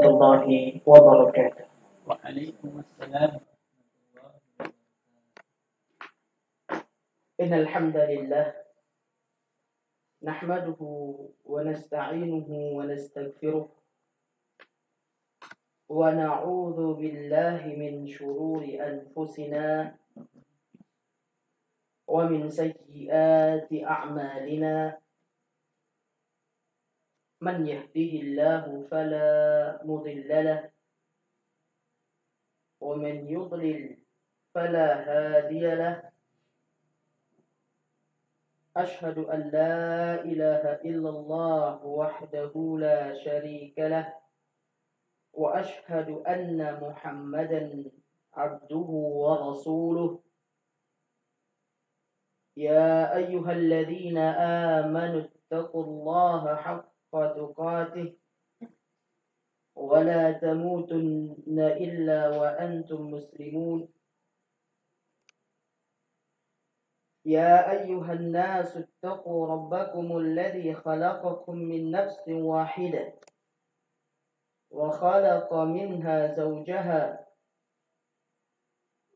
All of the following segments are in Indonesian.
الله وبركاته. وعليكم السلام. إن الحمد لله نحمده ونستعينه ونستغفره ونعوذ بالله من شرور أنفسنا ومن سيئات أعمالنا من يهده الله فلا مضل له ومن يضلل فلا هادي له. أشهد أن لا إله إلا الله وحده لا شريك له وأشهد أن محمدا عبده ورسوله. يا أيها الذين آمنوا اتقوا الله حق تقاته ولا تموتن إلا وأنتم مسلمون. يا أيها الناس اتقوا ربكم الذي خلقكم من نفس واحدة وخلق منها زوجها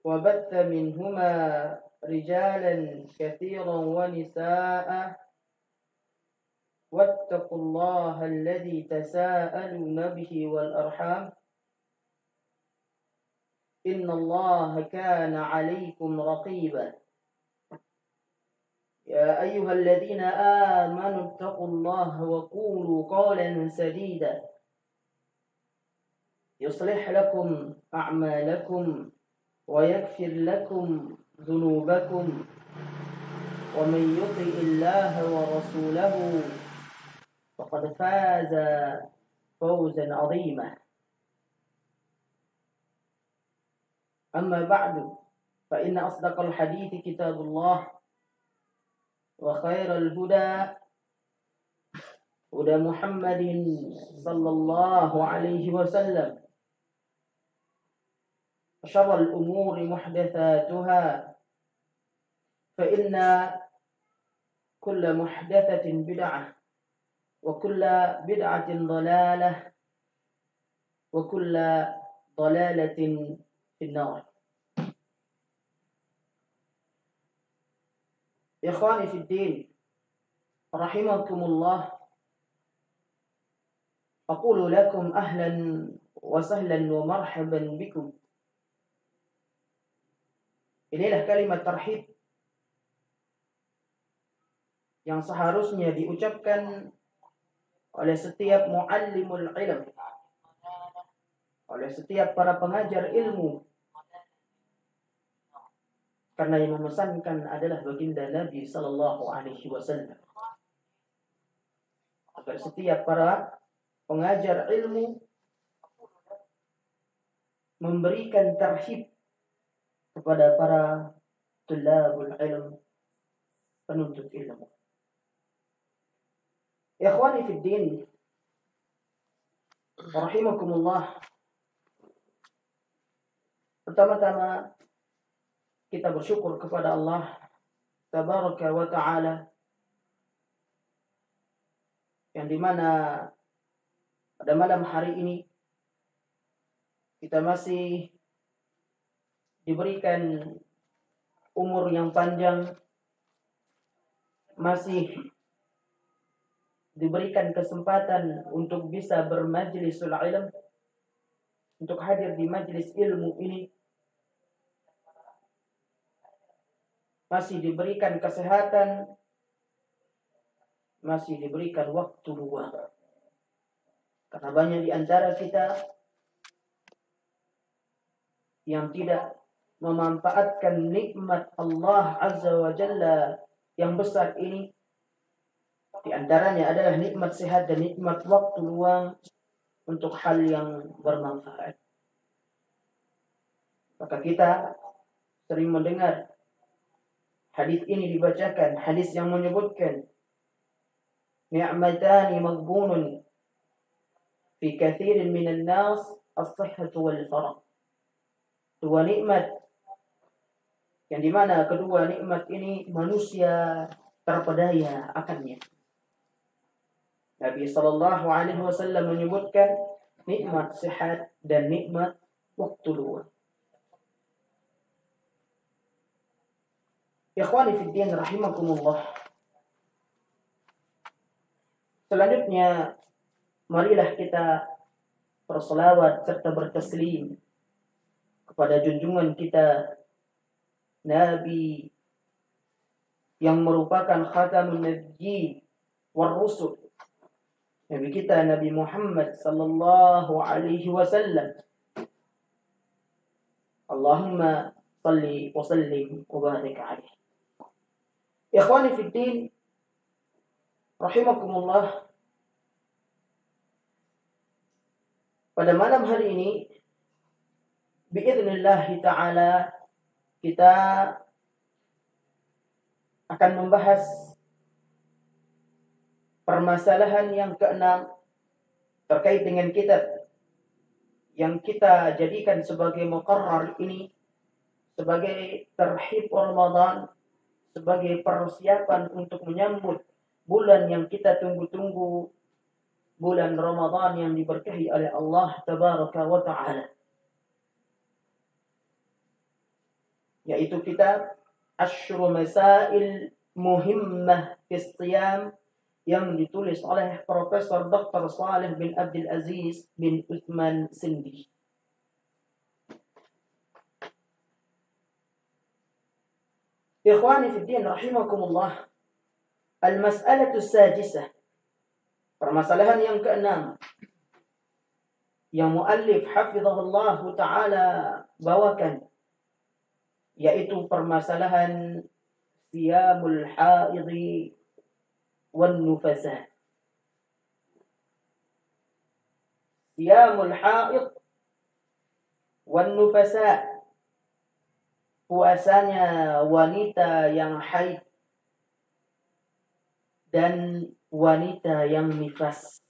وبث منهما رجالا كثيرا ونساء واتقوا الله الذي تساءلون به والأرحام إن الله كان عليكم رقيبا. يا أيها الذين آمنوا اتقوا الله وقولوا قولا سديدا يصلح لكم أعمالكم ويغفر لكم ذنوبكم ومن يطع الله ورسوله فقد فاز فوزا عظيما. أما بعد فإن أصدق الحديث كتاب الله وخير الهدى هدى محمد صلى الله عليه وسلم وشر الأمور محدثاتها فإن كل محدثة بدعة وكل بدعة ضلالة وكل ضلالة في النار. إخواني في الدين رحمكم الله، أقول لكم أهلا وسهلا ومرحبا بكم. Inilah kalimat tarhib yang seharusnya diucapkan oleh setiap muallimul ilm, oleh setiap para pengajar ilmu, karena yang memesankan adalah baginda Nabi sallallahu alaihi wasallam. Agar setiap para pengajar ilmu memberikan tarhib kepada para tulabul ilm, penuntut ilmu. Ikhwani fid din rahimakumullah. Pertama-tama kita bersyukur kepada Allah tabaraka wa ta'ala, yang dimana pada malam hari ini kita masih diberikan umur yang panjang, masih diberikan kesempatan untuk bisa bermajlisul ilm, untuk hadir di majlis ilmu ini, masih diberikan kesehatan, masih diberikan waktu luang. Karena banyak di antara kita yang tidak memanfaatkan nikmat Allah Azza wa Jalla yang besar ini. Di antaranya adalah nikmat sehat dan nikmat waktu luang untuk hal yang bermanfaat. Maka kita sering mendengar hadis ini dibacakan, hadis yang menyebutkan ni'matani maghbunun fi kathirin minan nas as-sihhatu wal faragh. Dua nikmat yang dimana kedua nikmat ini manusia terpedaya akannya. Nabi sallallahu alaihi wasallam menyebutkan nikmat sehat dan nikmat waktu luang. Ikhwani fiddin rahimakumullah. Selanjutnya marilah kita berselawat serta bertaslim kepada junjungan kita Nabi yang merupakan khatamun nabiyyin war rusul, Nabi kita Nabi Muhammad sallallahu alaihi wasallam. Allahumma salli wa sallim wa barik alaihi. Ikhwani fid din rahimakumullah. Pada malam hari ini biiznillah ta'ala kita akan membahas permasalahan yang keenam terkait dengan kitab yang kita jadikan sebagai muqarrar ini sebagai terhib Ramadan, sebagai persiapan untuk menyambut bulan yang kita tunggu-tunggu, bulan Ramadan yang diberkahi oleh Allah tabaraka wa ta'ala, yaitu kitab Asyru Masail Muhimmah fi Siyam yang ditulis oleh Profesor Dr. Saleh bin Abdul Aziz bin Uthman Sindi. Ikhwani fi din rahimakumullah. Al-mas'alatu sadisah, permasalahan yang keenam yang muallif hafizahullah ta'ala bawakan, yaitu permasalahan siyamul haidhi wan nufasa. Siyamul haid wan nufasa, puasanya wanita yang haid dan wanita yang nifas.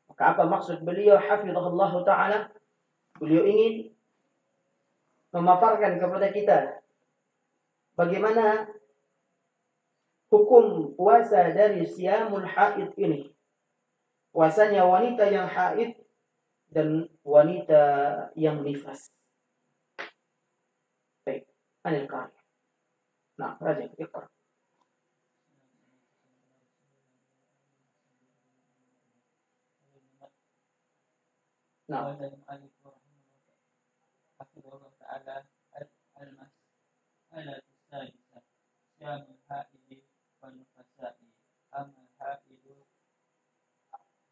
Maka apa maksud beliau hafizahullah ta'ala? Beliau ingin memaparkan kepada kita bagaimana hukum puasa dari siyamul haid ini, puasanya wanita yang haid dan wanita yang nifas. Baik, anil qari. Nah, raja iqra. Nah, Allah Ta'ala al-mas'alatu sadisah siyamul haidi wa nufasa'i amal haidu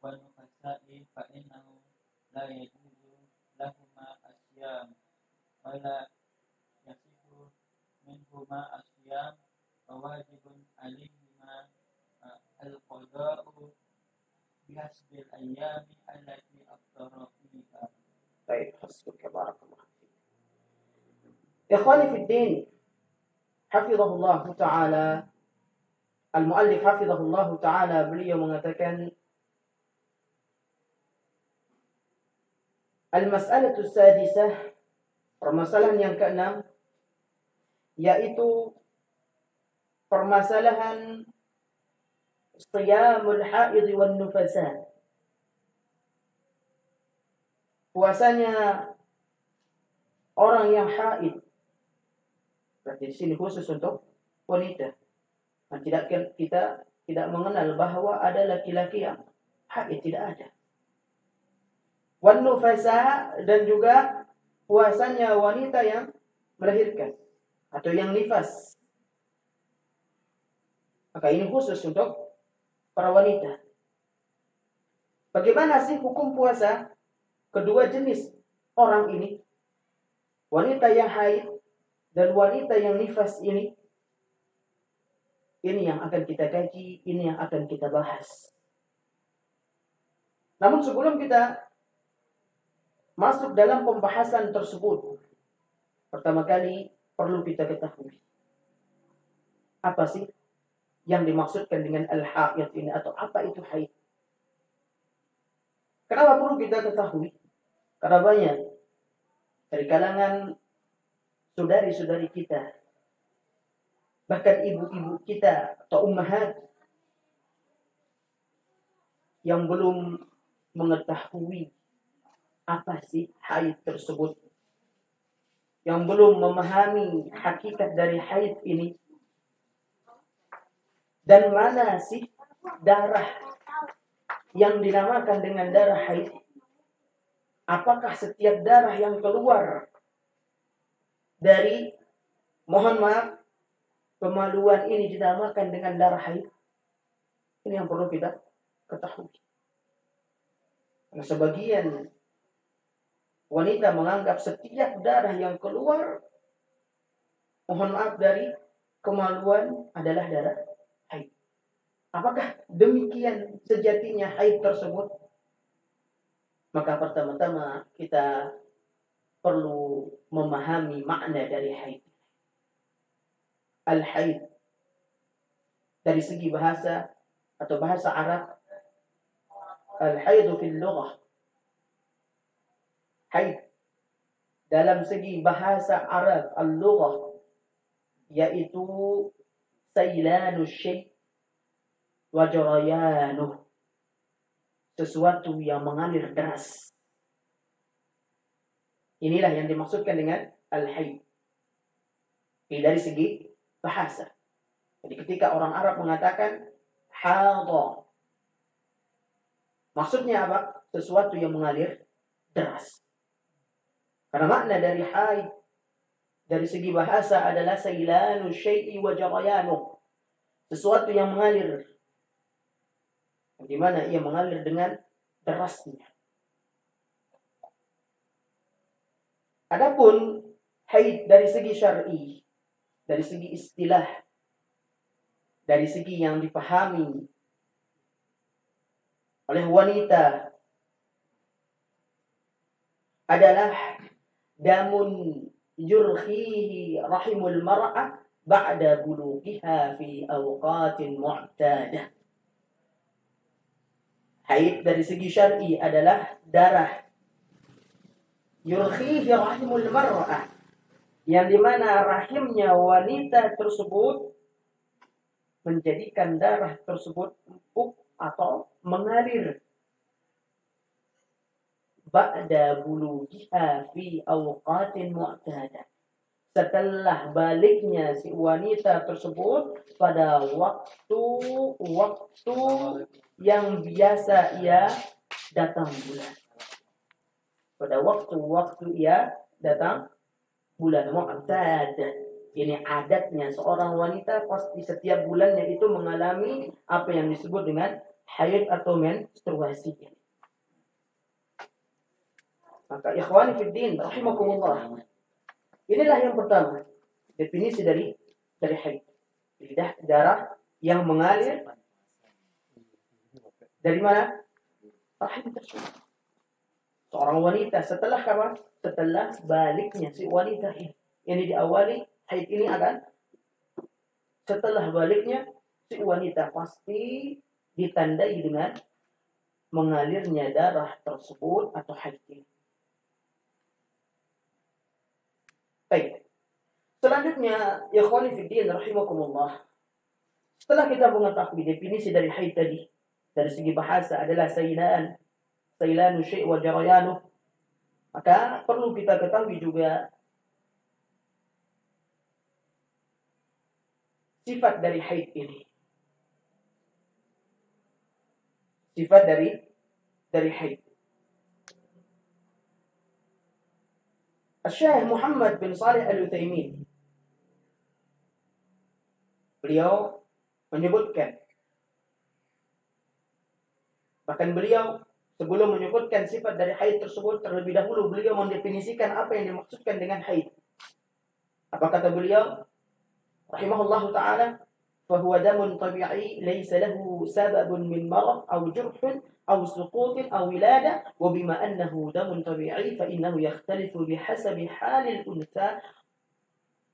wa nufasa'i fa innahu la yajuzu lahuma asyam wa la yasihu minhuma asyam wa wajibun alihima al-qada'u bihasbil ayyami allati aftara fiha. baik, hasbuka barakallah. Ikhwani fid din, hafizahullah ta'ala, al-muallif hafizahullah ta'ala, beliau mengatakan al-mas'alatu sadisah, permasalahan yang keenam, yaitu permasalahan siyamul haid wan nufasa, puasanya orang yang haid. Berarti di sini khusus untuk wanita. Dan kita tidak mengenal bahwa ada laki-laki yang haid, tidak ada. Wan nufasa, dan juga puasanya wanita yang melahirkan atau yang nifas. Maka ini khusus untuk para wanita. Bagaimana sih hukum puasa kedua jenis orang ini? Wanita yang haid dan wanita yang nifas ini yang akan kita kaji, ini yang akan kita bahas. Namun sebelum kita masuk dalam pembahasan tersebut, pertama kali perlu kita ketahui apa sih yang dimaksudkan dengan al-haid ini, atau apa itu haid. Kenapa perlu kita ketahui? Karena banyak dari kalangan saudari-saudari kita, bahkan ibu-ibu kita atau ummahat, yang belum mengetahui apa sih haid tersebut, yang belum memahami hakikat dari haid ini, dan mana sih darah yang dinamakan dengan darah haid. Apakah setiap darah yang keluar dari, mohon maaf, kemaluan ini dinamakan dengan darah haid? Ini yang perlu kita ketahui. Karena sebagian wanita menganggap setiap darah yang keluar, mohon maaf, dari kemaluan adalah darah haid. Apakah demikian sejatinya haid tersebut? Maka pertama-tama kita perlu memahami makna dari haid. Al-haid dari segi bahasa atau bahasa Arab, al-haidu fil lughah, haid dalam segi bahasa Arab al-lughah yaitu sailanu syai' wa jarayanuh, sesuatu yang mengalir deras. Inilah yang dimaksudkan dengan al-haid. Ini dari segi bahasa. Jadi ketika orang Arab mengatakan hadha, maksudnya apa? Sesuatu yang mengalir deras. Karena makna dari haid dari segi bahasa adalah sailanu syai'i wa jarayanuh, sesuatu yang mengalir, di mana ia mengalir dengan derasnya. Adapun haid dari segi syar'i, dari segi istilah, dari segi yang dipahami oleh wanita, adalah damun yurkhihi rahimul mar'ah ba'da bulughiha fi awqatin mu'tadah. Haid dari segi syar'i adalah darah yurkhihi rahimul mar'ah, yang dimana rahimnya wanita tersebut menjadikan darah tersebut empuk atau mengalir. Ba'da bulughiha fi awqatin mu'tadah, setelah baliknya si wanita tersebut pada waktu-waktu yang biasa ia datang bulan. Pada waktu-waktu ia datang bulan mu'tad. Ini adatnya seorang wanita pasti setiap bulannya itu mengalami apa yang disebut dengan haid atau menstruasi. Maka ikhwani fiddin rahimakumullah, inilah yang pertama definisi dari haid. Darah yang mengalir dari mana? Rahim tersebut. Seorang wanita setelah apa? Setelah baliknya si wanita ini diawali haid ini akan, setelah baliknya si wanita pasti ditandai dengan mengalirnya darah tersebut atau haid ini. Baik. Selanjutnya, ya ikhwani fiddin rahimakumullah, setelah kita mengetahui definisi dari haid tadi, dari segi bahasa adalah sailanu syai' wa jarayanuh, maka perlu kita ketahui juga sifat dari haid ini. Sifat dari haid. Syekh Muhammad bin Shalih Al-Utsaimin, beliau menyebutkan, bahkan beliau sebelum menyebutkan sifat dari haid tersebut, terlebih dahulu beliau mendefinisikan apa yang dimaksudkan dengan haid. Apa kata beliau? Rahimahullahu ta'ala, فهو دم طبيعي ليس له سبب من مرض أو جرح أو سقوط أو ولادة، وبما أنه دم طبيعي فإنه يختلف بحسب حال الأنثى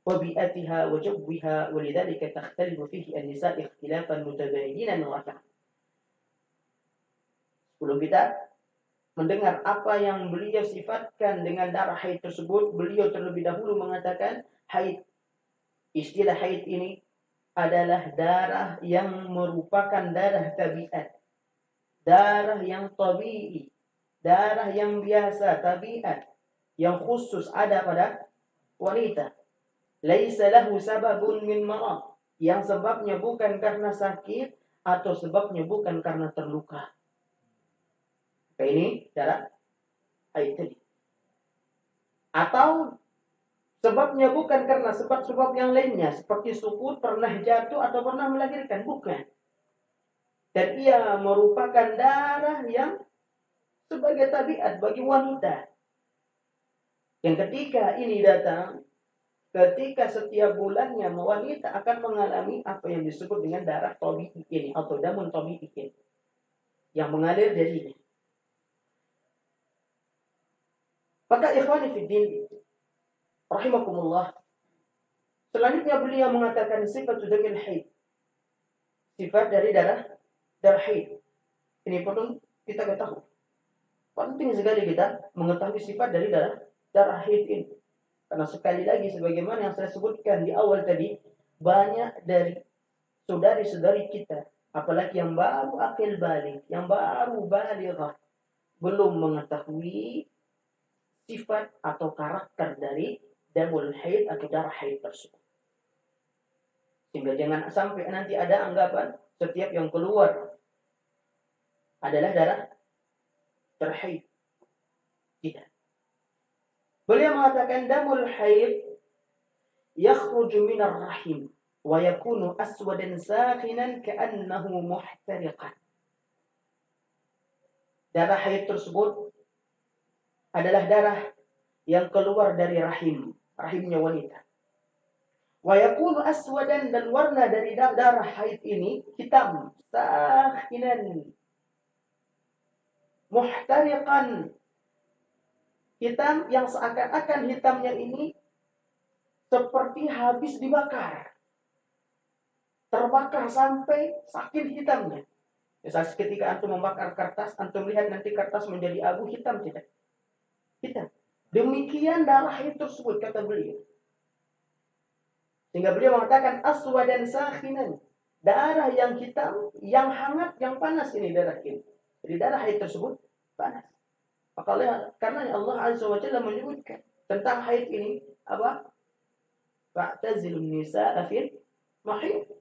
وبيئتها وجوها، ولذلك تختلف فيه النساء اختلافا متباينا رائعا. Sebelum kita mendengar apa yang beliau sifatkan dengan darah haid tersebut, beliau terlebih dahulu mengatakan haid, istilah haid ini adalah darah yang merupakan darah tabiat, darah yang tabi'i, darah yang biasa, tabiat, yang khusus ada pada wanita. Laisa lahu sababun min marad, yang sebabnya bukan karena sakit atau sebabnya bukan karena terluka. Ini darah haid tadi. Atau sebabnya bukan karena sebab-sebab yang lainnya, seperti sukut, pernah jatuh, atau pernah melahirkan. Bukan. Dan ia merupakan darah yang sebagai tabiat bagi wanita. Yang ketika ini datang, ketika setiap bulannya wanita akan mengalami apa yang disebut dengan darah tabi'i ini, atau damun tabi'i ini, yang mengalir darinya. Maka ikhwani fiddin, rahimakumullah, selanjutnya beliau mengatakan sifat damil haid, sifat dari darah haid. Ini perlu kita ketahui. Penting sekali kita mengetahui sifat dari darah haid ini. Karena sekali lagi sebagaimana yang saya sebutkan di awal tadi, banyak dari saudari-saudari kita, apalagi yang baru akil balik, yang baru balighah, belum mengetahui sifat atau karakter dari damul haid atau darah haid tersebut. Sehingga jangan sampai nanti ada anggapan setiap yang keluar adalah darah haid. Tidak. Beliau mengatakan damul haid yakhruju minar rahim wa yakunu aswadan sakhinan ka'annahu muhtariqan. Darah haid tersebut adalah darah yang keluar dari rahimnya wanita. Wa yakunu aswadan, dan warna dari darah haid ini hitam, sakhinan, muhtariqan, hitam yang seakan-akan hitamnya ini seperti habis dibakar, terbakar sampai saking hitamnya. Misalnya ketika antum membakar kertas, antum lihat nanti kertas menjadi abu hitam, tidak? Hitam. Demikian darah haid tersebut, kata beliau. Sehingga beliau mengatakan aswadan sakhinan, darah yang hitam, yang hangat, yang panas, ini darah ini. Jadi darah haid tersebut panas. Maka karena Allah Azza wa Jalla menyebutkan tentang haid ini apa? Fa'tazilun nisaa fil mahid.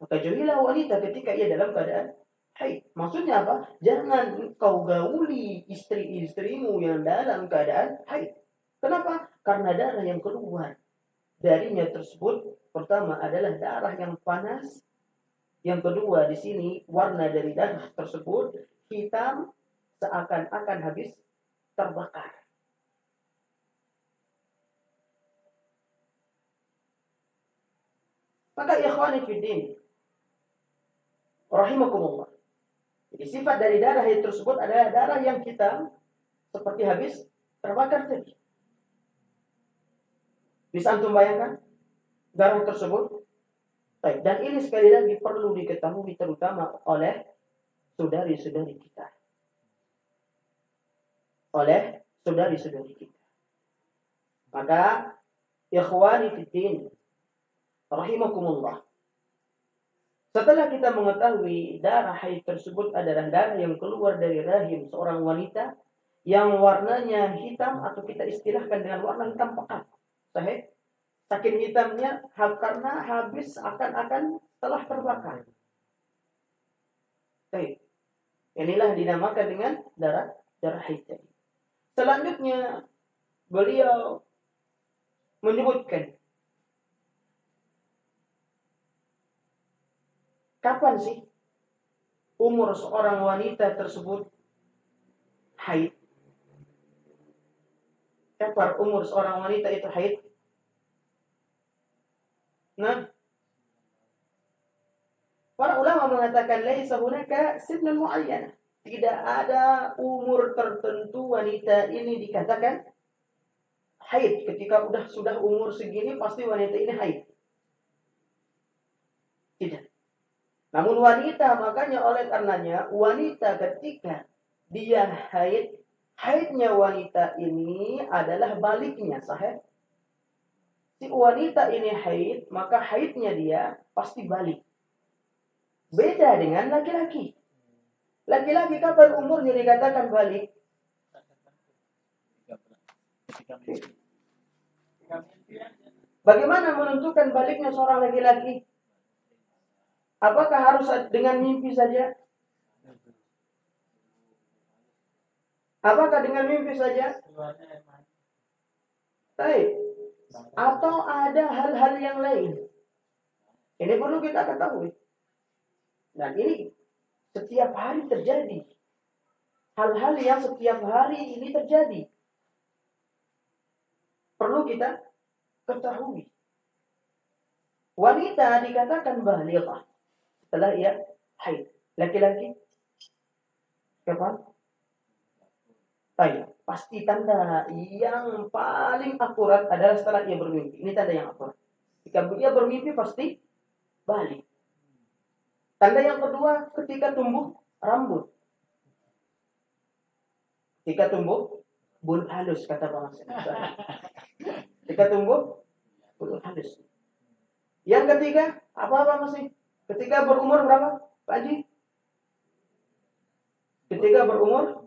Maka jauhilah wanita ketika ia dalam keadaan haid. Maksudnya apa? Jangan engkau gauli istri-istrimu yang dalam keadaan haid. Kenapa? Karena darah yang keluar darinya tersebut, pertama adalah darah yang panas. Yang kedua, di sini warna dari darah tersebut hitam, seakan-akan habis terbakar. Maka ikhwani fiddin, rahimakumullah, jadi sifat dari darah haid tersebut adalah darah yang hitam seperti habis terbakar tadi. Bisa antum bayangkan darah tersebut? Baik, dan ini sekali lagi perlu diketahui terutama oleh saudari-saudari kita. Oleh saudari-saudari kita. Maka ikhwani fiddin, rahimakumullah, setelah kita mengetahui darah haid tersebut adalah darah yang keluar dari rahim seorang wanita yang warnanya hitam, atau kita istilahkan dengan warna hitam pekat. Sahih? Saking hitamnya karena habis akan telah terbakar. Baik. Inilah dinamakan dengan darah haid tadi. Selanjutnya beliau menyebutkan kapan sih umur seorang wanita tersebut haid? Kapan umur seorang wanita itu haid? Nah, para ulama mengatakan laisa hunaka sinnun muayyanah. Tidak ada umur tertentu wanita ini dikatakan haid. Ketika sudah umur segini pasti wanita ini haid. Tidak. Namun wanita, makanya oleh karenanya wanita ketika dia haid, haidnya wanita ini adalah baliknya, sahih. Si wanita ini haid, maka haidnya dia pasti balik. Beda dengan laki-laki. Laki-laki kapan umurnya dikatakan balik? Bagaimana menentukan baliknya seorang laki-laki? Apakah harus dengan mimpi saja? Apakah dengan mimpi saja? Baik. Atau ada hal-hal yang lain? Ini perlu kita ketahui. Dan ini setiap hari terjadi. Hal-hal yang setiap hari ini terjadi. Perlu kita ketahui. Wanita dikatakan balighah setelah ia haid. Laki-laki kapan? Baik, pasti tanda yang paling akurat adalah setelah ia bermimpi. Ini tanda yang akurat. Jika ia bermimpi pasti balik. Tanda yang kedua ketika tumbuh rambut. Ketika tumbuh bulu halus kata Bang Hasan. Ketika tumbuh bulu halus. Yang ketiga apa masih? Ketika berumur berapa, Pak Haji? Ketika berumur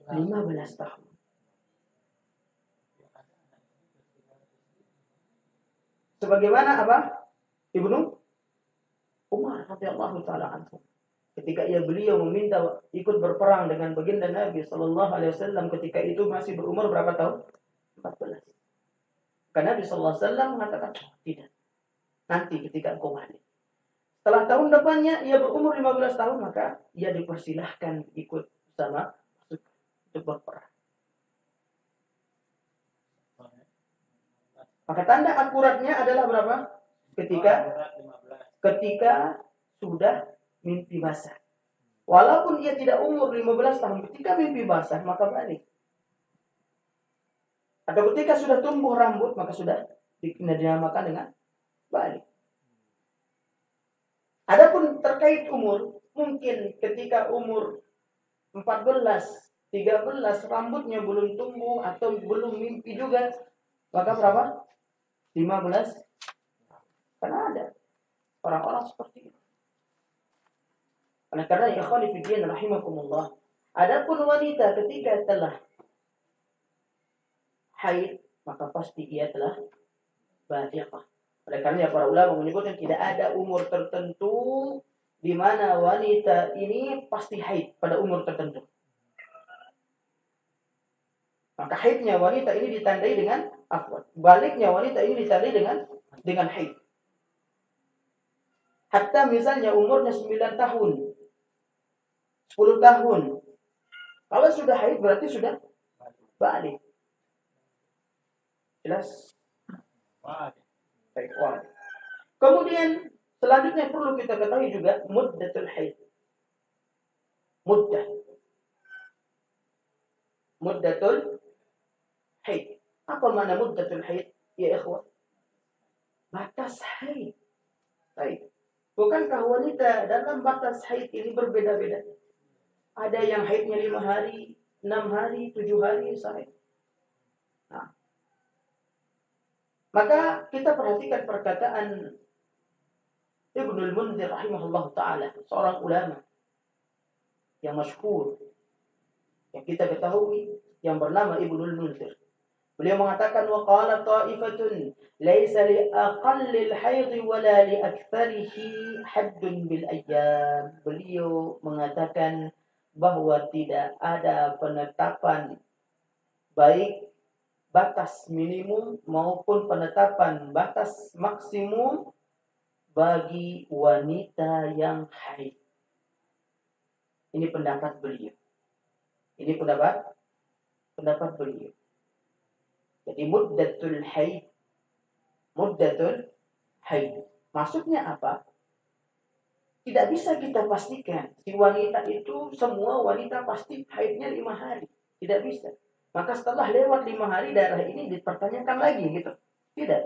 15 tahun. Sebagaimana apa? Ibnu Umar radhiyallahu taala anhu. Ketika beliau meminta ikut berperang dengan baginda Nabi sallallahu alaihi wasallam, ketika itu masih berumur berapa tahun? 14. Karena Nabi sallallahu alaihi wasallam mengatakan, tidak. Nanti ketika engkau mati. Setelah tahun depannya ia berumur 15 tahun, maka ia dipersilahkan ikut sama untuk berperang. Maka tanda akuratnya adalah berapa? Ketika sudah mimpi basah. Walaupun ia tidak umur 15 tahun, ketika mimpi basah maka balik. Atau ketika sudah tumbuh rambut maka sudah dinamakan dengan balik. Adapun terkait umur, mungkin ketika umur 14, 13 rambutnya belum tumbuh atau belum mimpi juga, maka berapa? 15. Karena ada orang-orang seperti itu. Oleh karena ikhwani fi din rahimakumullah, adapun wanita ketika telah haid maka pasti ia telah balighah. Oleh karena para ulama menyebutkan tidak ada umur tertentu di mana wanita ini pasti haid pada umur tertentu. Maka haidnya wanita ini ditandai dengan baliknya wanita ini ditandai dengan haid. Hatta misalnya umurnya 9 tahun, 10 tahun. Kalau sudah haid berarti sudah balik. Jelas? Baik. Kemudian selanjutnya perlu kita ketahui juga muddatul haid. Muddatul haid. Apa makna muddatul haid? Ya ikhwan. Batas haid. Baik. Bukankah wanita dalam batas haid ini berbeda-beda? Ada yang haidnya 5 hari, 6 hari, 7 hari sampai. Nah. Maka kita perhatikan perkataan Ibnul Munzir rahimahullah ta'ala, seorang ulama yang masyhur, yang kita ketahui, yang bernama Ibnul Munzir. Beliau mengatakan, وَقَالَ طَائِفَةٌ لَيْسَ لِأَقَلِّ الْحَيْضِ وَلَا لِأَكْثَرِهِ حَدٌّ بِالْأَيَّامِ. Beliau mengatakan bahwa tidak ada penetapan baik batas minimum maupun penetapan batas maksimum bagi wanita yang haid. Ini pendapat beliau. Ini pendapat beliau. Jadi muddatul haid. Maksudnya apa? Tidak bisa kita pastikan si wanita itu semua wanita pasti haidnya 5 hari. Tidak bisa. Maka setelah lewat 5 hari darah ini dipertanyakan lagi gitu. Tidak.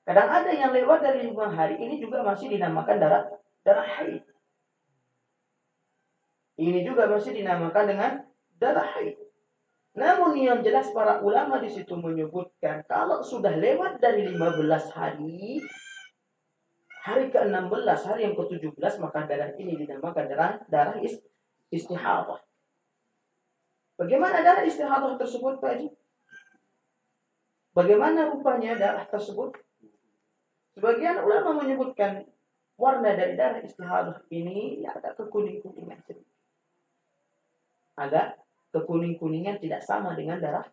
Kadang ada yang lewat dari 5 hari ini juga masih dinamakan darah haid. Ini juga masih dinamakan dengan darah haid. Namun yang jelas para ulama di situ menyebutkan kalau sudah lewat dari 15 hari hari ke-16, hari yang ke-17, maka darah ini dinamakan darah istihadah. Bagaimana darah istihadah tersebut, Pak Haji? Bagaimana rupanya darah tersebut? Sebagian ulama menyebutkan warna dari darah istihadah ini agak kekuning-kuningan sedikit. Agak kekuning-kuningan, tidak sama dengan darah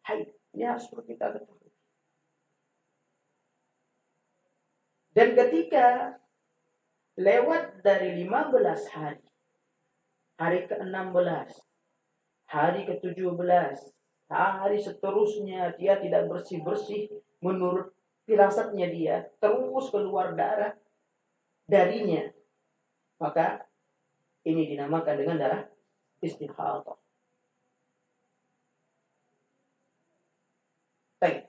haid. Ini harus kita ketahui. Dan ketika lewat dari 15 hari, hari ke-16, hari ke-17, hari seterusnya dia tidak bersih-bersih, menurut firasatnya dia terus keluar darah darinya, maka ini dinamakan dengan darah istihadah. Baik,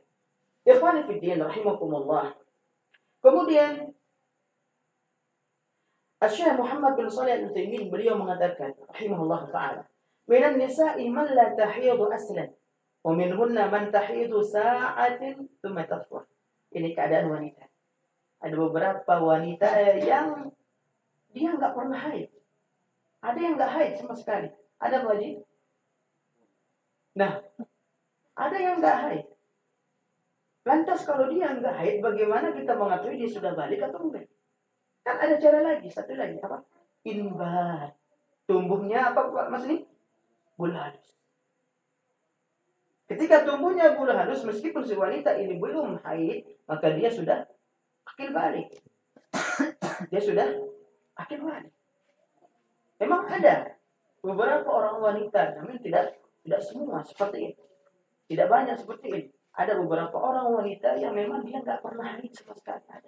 ikhwani fiddin rahimakumullah. Kemudian Syekh Muhammad bin Shalih Al-Utsaimin beliau mengatakan rahimahullah taala, "Minan nisa'i man la tahidu aslan, wa minhunna man tahidu sa'atin tsumma tasfur." Ini keadaan wanita. Ada beberapa wanita yang dia nggak pernah haid. Ada yang nggak haid sama sekali. Ada wajib. Nah, ada yang nggak haid. Lantas kalau dia nggak haid, bagaimana kita mengetahui dia sudah balik atau enggak? Kan ada cara lagi, satu lagi apa? Inbat. Tumbuhnya apa Pak Mas ini? Bulu halus. Ketika tumbuhnya bulu halus, meskipun si wanita ini belum haid, maka dia sudah akil balik. Dia sudah akil balik. Memang ada beberapa orang wanita, namun tidak semua seperti ini. Tidak banyak seperti ini. Ada beberapa orang wanita yang memang dia nggak pernah haid sama sekali. Ada.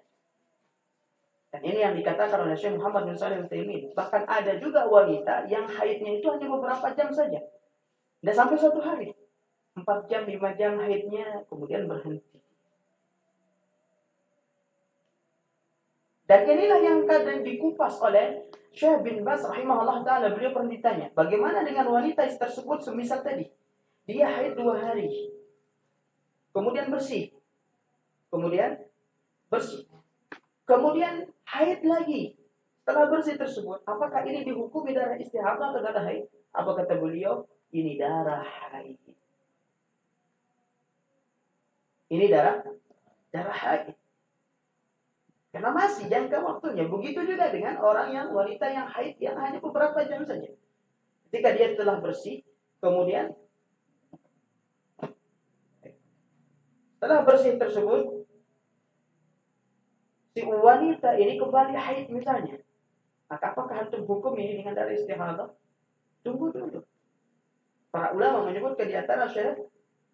Dan ini yang dikatakan oleh Syekh Muhammad bin Shalih Al-Utsaimin. Bahkan ada juga wanita yang haidnya itu hanya beberapa jam saja. Tidak sampai 1 hari. 4 jam, 5 jam haidnya, kemudian berhenti. Dan inilah yang kadang dikupas oleh Syekh bin Baz rahimahullah ta'ala. Beliau pernah ditanya, bagaimana dengan wanita tersebut semisal tadi? Dia haid 2 hari. Kemudian bersih. Kemudian bersih. Kemudian haid lagi. Setelah bersih tersebut, apakah ini dihukumi darah istihadah atau darah haid? Apa kata beliau? Ini darah haid. Ini darah haid. Karena masih jangka waktunya. Begitu juga dengan orang yang wanita yang haid yang hanya beberapa jam saja. Ketika dia telah bersih, kemudian setelah bersih tersebut, si wanita ini kembali haid misalnya. Maka apakah antum hukum ini dengan darah istihadah? Tunggu dulu. Para ulama menyebutkan di antara Syekh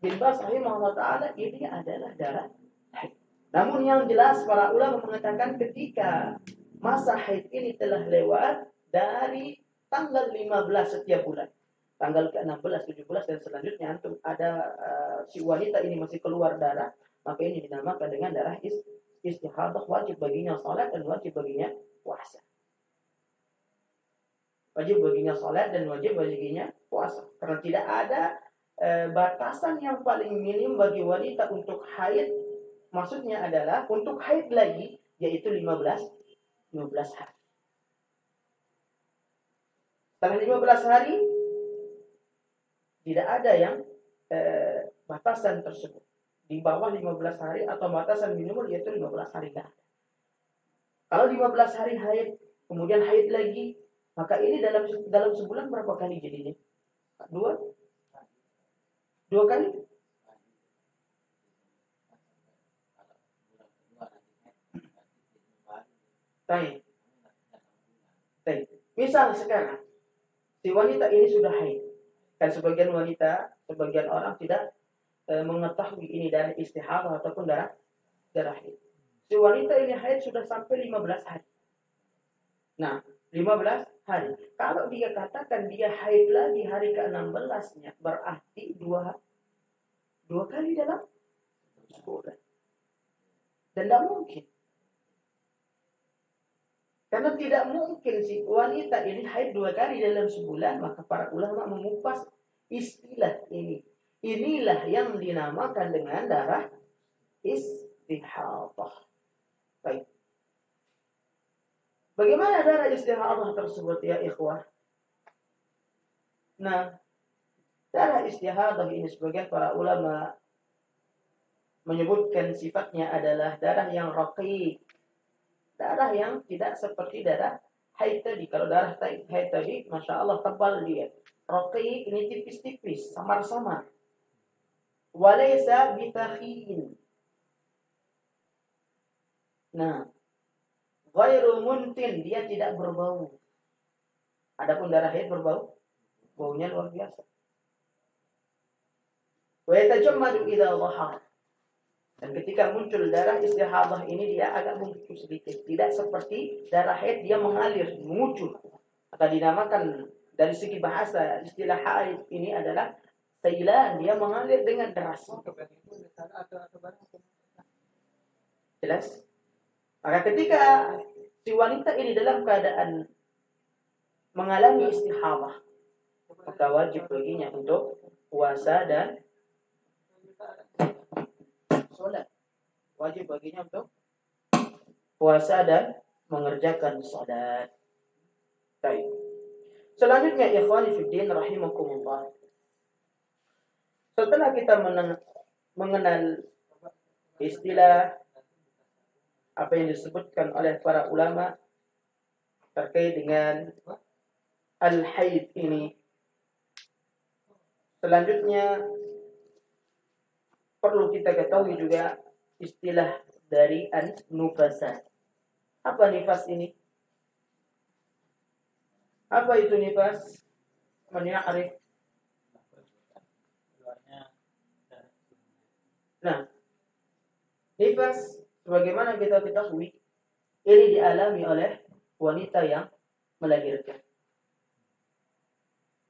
bin Baz rahimahullah ta'ala, ini adalah darah haid. Namun yang jelas para ulama mengatakan ketika masa haid ini telah lewat dari tanggal 15 setiap bulan. Tanggal ke-16, 17 dan selanjutnya antum ada si wanita ini masih keluar darah, maka ini dinamakan dengan darah istihadah, wajib baginya salat dan wajib baginya puasa. Wajib baginya salat dan wajib baginya puasa. Karena tidak ada batasan yang paling minim bagi wanita untuk haid. Maksudnya adalah untuk haid lagi, yaitu 15 hari. Setelah 15 hari tidak ada yang batasan tersebut. Di bawah 15 hari atau batasan minimal yaitu 15 hari. Kalau 15 hari haid, kemudian haid lagi, maka ini dalam sebulan berapa kali jadinya? 2 kali? Baik. Misal sekarang si wanita ini sudah haid. Dan sebagian orang tidak mengetahui ini darah istihadah ataupun darah haid. Si wanita ini haid sudah sampai 15 hari. Nah, 15 hari. Kalau dia katakan dia haid lagi hari ke-16-nya, berarti dua kali dalam sebulan. Dan tidak mungkin. Karena tidak mungkin si wanita ini haid 2 kali dalam sebulan, maka para ulama mengupas istilah ini. Inilah yang dinamakan dengan darah istihadah. Baik. Bagaimana darah istihadah tersebut ya ikhwah? Nah, darah istihadah ini sebagian para ulama menyebutkan sifatnya adalah darah yang raqiq. Darah yang tidak seperti darah haid tadi. Kalau darah haid tadi, Masya Allah tebal dia. Raqiq ini tipis-tipis, samar-samar. Walaysa bitakhin. Nah, ghairu muntin, dia tidak berbau. Adapun darah haid berbau, baunya luar biasa. Wa yatajammadu idza dhahar. Dan ketika muncul darah istihadah ini dia agak mengucur sedikit, tidak seperti darah haid dia mengalir, mengucur. Atau dinamakan dari segi bahasa istilah haid ini adalah sailan, dia mengalir dengan deras. Jelas? Maka ketika si wanita ini dalam keadaan mengalami istihadah, maka wajib baginya untuk puasa dan sholat. Wajib baginya untuk puasa dan mengerjakan sholat. Baik. Selanjutnya ikhwani fiddin rahimakumullah. Setelah kita mengenal istilah apa yang disebutkan oleh para ulama terkait dengan al-haid ini, selanjutnya perlu kita ketahui juga istilah dari an-nufasa. Apa nifas ini? Apa itu nifas? Man ya'rif? Nah, nifas sebagaimana kita ketahui ini dialami oleh wanita yang melahirkan.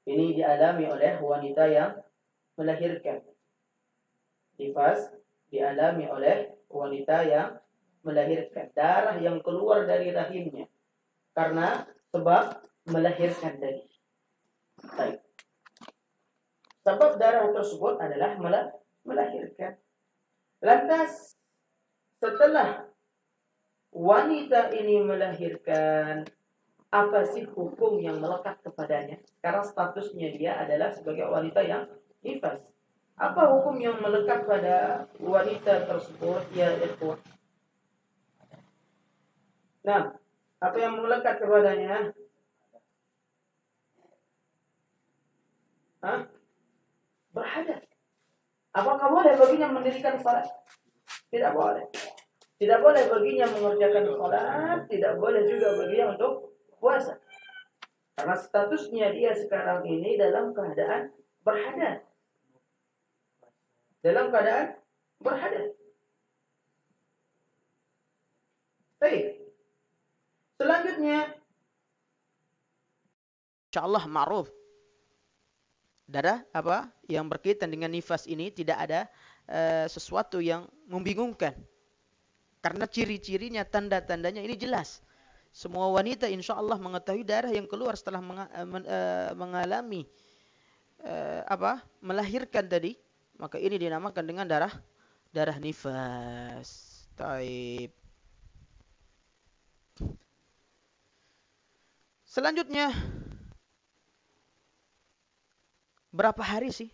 Ini dialami oleh wanita yang melahirkan. Nifas dialami oleh wanita yang melahirkan. Darah yang keluar dari rahimnya karena sebab melahirkan tadi. Baik. Sebab darah tersebut adalah melahirkan. Lantas setelah wanita ini melahirkan, apa sih hukum yang melekat kepadanya? Karena statusnya dia adalah sebagai wanita yang nifas. Apa hukum yang melekat pada wanita tersebut? Ya ikhwah. Nah, apa yang melekat kepadanya? Berhadas. Apakah boleh baginya mendirikan salat? Tidak boleh. Tidak boleh baginya mengerjakan salat, tidak boleh juga baginya untuk puasa. Karena statusnya dia sekarang ini dalam keadaan berhadas. Dalam keadaan berhadas. Baik. Selanjutnya, insyaallah ma'ruf. Darah apa yang berkaitan dengan nifas ini tidak ada sesuatu yang membingungkan. Karena ciri-cirinya, tanda-tandanya ini jelas. Semua wanita insyaallah mengetahui darah yang keluar setelah mengalami melahirkan tadi, maka ini dinamakan dengan darah nifas. Taib. Selanjutnya, berapa hari sih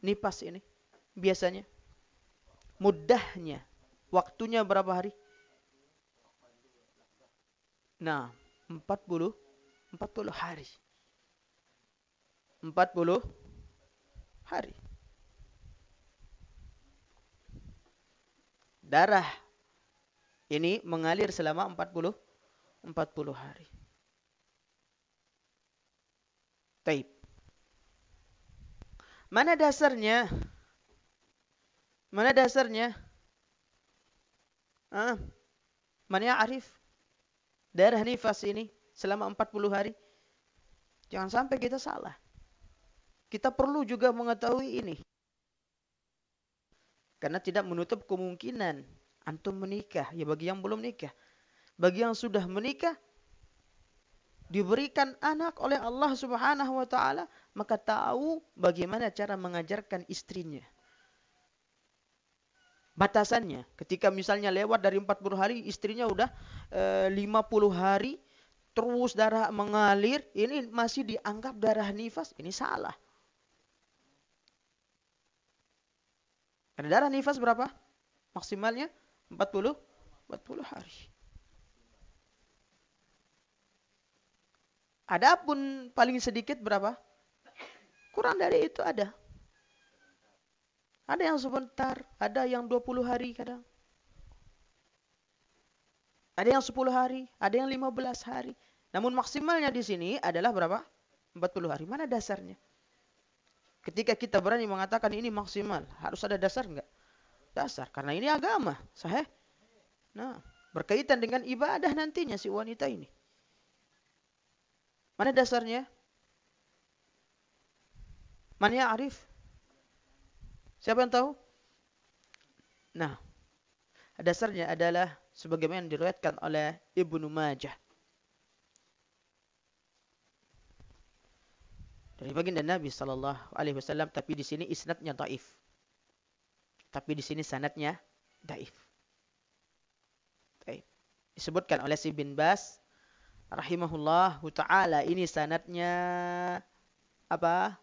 nifas ini biasanya? Muddahnya, waktunya berapa hari? Nah, 40 hari. 40 hari. Darah ini mengalir selama 40 hari. Taib. Mana dasarnya? Mana dasarnya? Man ya'rif darah nifas ini selama 40 hari? Jangan sampai kita salah. Kita perlu juga mengetahui ini. Karena tidak menutup kemungkinan antum menikah. Ya bagi yang belum nikah. Bagi yang sudah menikah, diberikan anak oleh Allah Subhanahu wa taala, maka tahu bagaimana cara mengajarkan istrinya. Batasannya, ketika misalnya lewat dari 40 hari, istrinya udah 50 hari, terus darah mengalir, ini masih dianggap darah nifas, ini salah. Karena darah nifas berapa? Maksimalnya 40 hari. Adapun paling sedikit berapa? Kurang dari itu ada. Ada yang sebentar, ada yang 20 hari kadang. Ada yang 10 hari, ada yang 15 hari. Namun maksimalnya di sini adalah berapa? 40 hari. Mana dasarnya? Ketika kita berani mengatakan ini maksimal, harus ada dasar enggak? Dasar, karena ini agama, sahih. Nah, berkaitan dengan ibadah nantinya si wanita ini. Mana dasarnya? Man ya'rif? Siapa yang tahu? Nah, dasarnya adalah sebagaimana yang diriwayatkan oleh Ibnu Majah. Dari baginda Nabi sallallahu alaihi wasallam, tapi di sini isnadnya dhaif. Tapi di sini sanadnya dhaif. Baik. Disebutkan oleh si bin Bas rahimahullahu taala, ini sanadnya apa?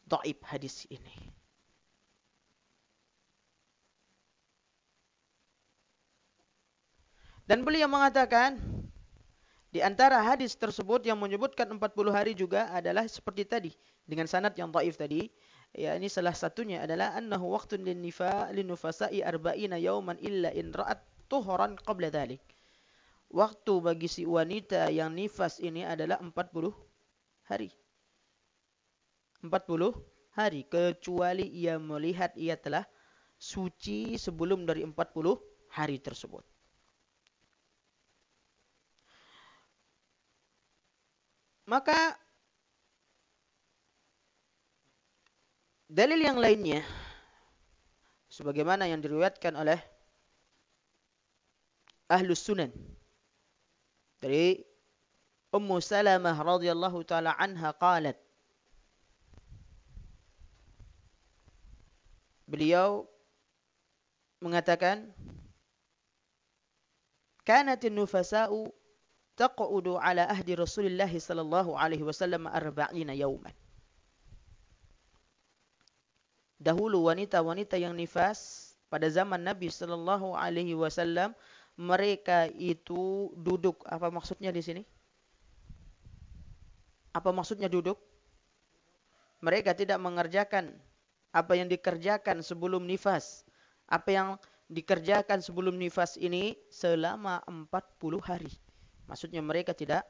Dhaif hadis ini. Dan beliau mengatakan di antara hadis tersebut yang menyebutkan 40 hari juga adalah seperti tadi dengan sanad yang dhaif tadi. Ya, ini salah satunya adalah annahu waqtun linnufasa'i arba'ina yawman illa in ra'at tuhran qabla dhalik. Waktu bagi si wanita yang nifas ini adalah 40 hari. 40 hari kecuali ia melihat ia telah suci sebelum dari 40 hari tersebut. Maka dalil yang lainnya sebagaimana yang diriwayatkan oleh Ahlus Sunan dari Ummu Salamah radhiyallahu taala anha qalat, beliau mengatakan, kanatin nufasa'u taq'udu ala ahdi Rasulillah sallallahu alaihi wasallam 40 yawman. Dahulu wanita-wanita yang nifas pada zaman Nabi sallallahu alaihi wasallam, mereka itu duduk. Apa maksudnya di sini? Apa maksudnya duduk? Mereka tidak mengerjakan apa yang dikerjakan sebelum nifas. Apa yang dikerjakan sebelum nifas ini selama 40 hari. Maksudnya mereka tidak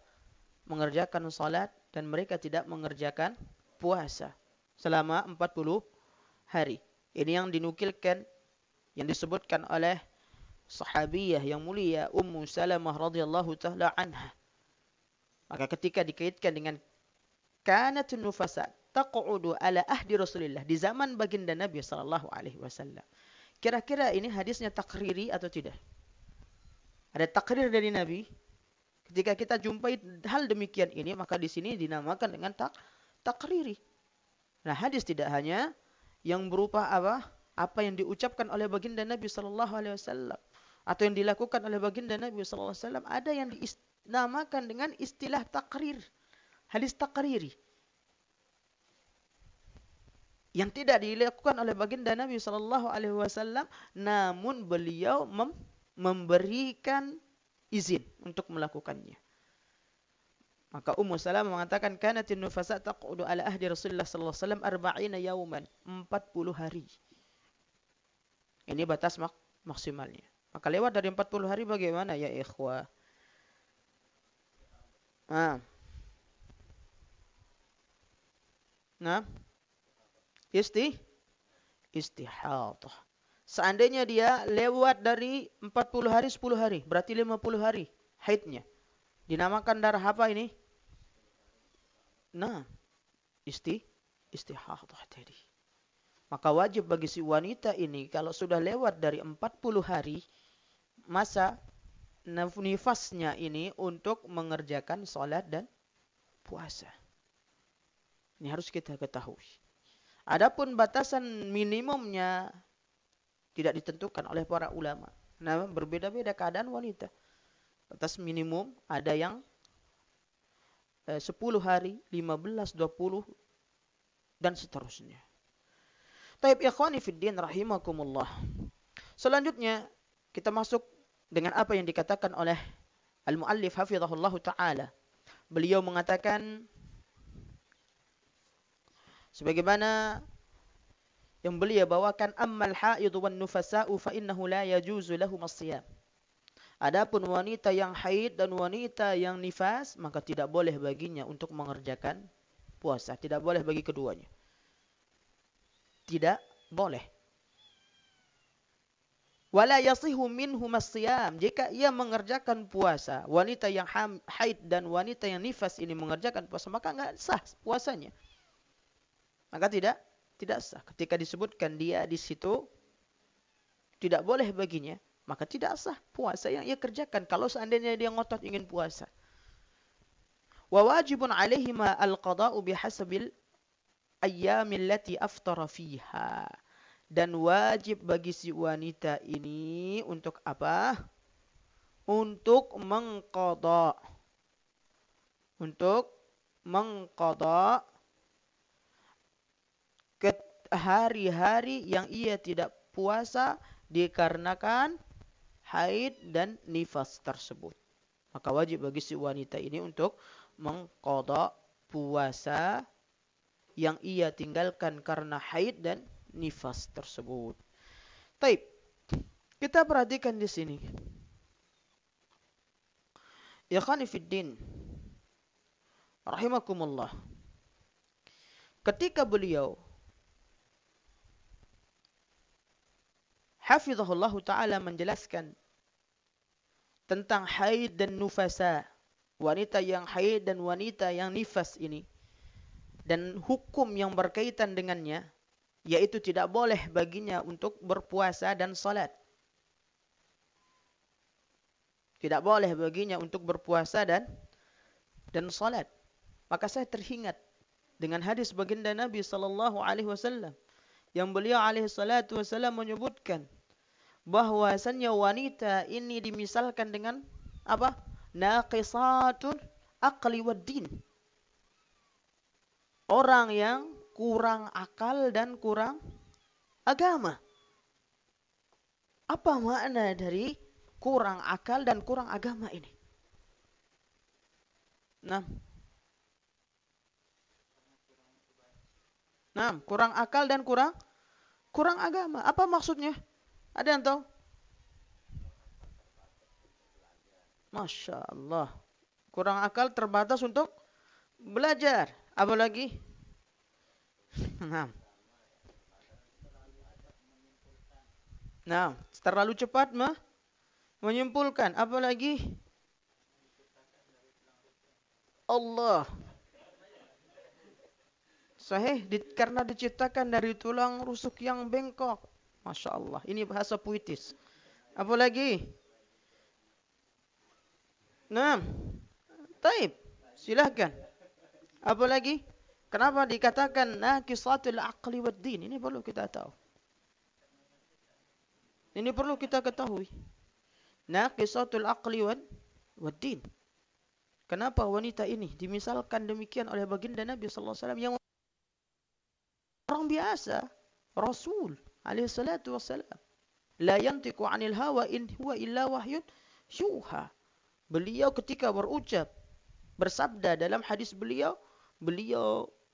mengerjakan salat dan mereka tidak mengerjakan puasa selama 40 hari. Ini yang dinukilkan, yang disebutkan oleh sahabiyah yang mulia Ummu Salamah radhiyallahu taala anha. Maka ketika dikaitkan dengan kanatun nufasa taq'udu ala ahdi Rasulillah, di zaman baginda Nabi sallallahu alaihi wasallam. Kira-kira ini hadisnya takriri atau tidak? Ada takrir dari Nabi? Ketika kita jumpai hal demikian ini, maka di sini dinamakan dengan takriri. Nah, hadis tidak hanya yang berupa apa? Apa yang diucapkan oleh baginda Nabi sallallahu alaihi wasallam atau yang dilakukan oleh baginda Nabi sallallahu alaihi wasallam, ada yang dinamakan dengan istilah takrir. Hadis takriri. Yang tidak dilakukan oleh baginda Nabi sallallahu alaihi wasallam, namun beliau memberikan izin untuk melakukannya. Maka Ummu Salamah mengatakan kanatin nufasa taq'udu ala ahdi Rasulullah sallallahu alaihi wasallam 40 yawman, 40 hari. Ini batas maksimalnya. Maka lewat dari 40 hari bagaimana ya ikhwah? Nah, istihadah. Seandainya dia lewat dari 40 hari 10 hari, berarti 50 hari haidnya. Dinamakan darah apa ini? Nah, istihadah tadi. Maka wajib bagi si wanita ini kalau sudah lewat dari 40 hari masa nifasnya ini untuk mengerjakan salat dan puasa. Ini harus kita ketahui. Adapun batasan minimumnya tidak ditentukan oleh para ulama. Nah, berbeda-beda keadaan wanita. Batas minimum ada yang 10 hari, 15, 20 dan seterusnya. Taib ikhwani fiddin rahimakumullah. Selanjutnya kita masuk dengan apa yang dikatakan oleh al-muallif hafizahullah taala. Beliau mengatakan sebagaimana yang beliau bawakan, ammal haid wan nufasa'u fa innahu la yajuzu lahum as-siyam. Adapun wanita yang haid dan wanita yang nifas, maka tidak boleh baginya untuk mengerjakan puasa. Tidak boleh bagi keduanya. Tidak boleh. Wala yasihu minhum as-siyam. Jika ia mengerjakan puasa, wanita yang haid dan wanita yang nifas ini mengerjakan puasa, maka enggak sah puasanya. Maka tidak sah. Ketika disebutkan dia di situ tidak boleh baginya, maka tidak sah puasa yang ia kerjakan kalau seandainya dia ngotot ingin puasa. Wa wajibun alaihima al-qada'u bihasabil ayyamil lati aftara fiha. Dan wajib bagi si wanita ini untuk apa? Untuk mengqada. Untuk mengqada ke hari-hari yang ia tidak puasa dikarenakan haid dan nifas tersebut. Maka wajib bagi si wanita ini untuk mengqada puasa yang ia tinggalkan karena haid dan nifas tersebut. Taib. Kita perhatikan di sini. Ya khani fiddin rahimakumullah. Ketika beliau hafizahullah ta'ala menjelaskan tentang haid dan nufasa, wanita yang haid dan wanita yang nifas ini, dan hukum yang berkaitan dengannya, yaitu tidak boleh baginya untuk berpuasa dan salat. Tidak boleh baginya untuk berpuasa dan salat. Maka saya teringat dengan hadis baginda Nabi sallallahu alaihi wasallam yang beliau alaihi salatu wasallam menyebutkan bahwasannya wanita ini dimisalkan dengan apa? Naqisatul aqli wad din. Orang yang kurang akal dan kurang agama. Apa makna dari kurang akal dan kurang agama ini? Kurang akal dan kurang agama. Apa maksudnya? Ada yang tahu? Masya Allah. Kurang akal terbatas untuk belajar. Apa lagi? Terlalu cepat menyimpulkan. Apa lagi? Allah. Sahih, karena diciptakan dari tulang rusuk yang bengkok. Masya Allah. Ini bahasa puitis. Apa lagi? Taib. Silahkan. Apa lagi? Kenapa dikatakan naqisatul aqli wad din? Ini perlu kita tahu. Ini perlu kita ketahui. Naqisatul aqli wad din. Kenapa wanita ini dimisalkan demikian oleh baginda Nabi sallallahu alaihi wasallam yang orang biasa, Rasul alaihi salatu wassalam. La yantiqu 'anil hawa in huwa illa wahyun yuha. Beliau ketika bersabda dalam hadis beliau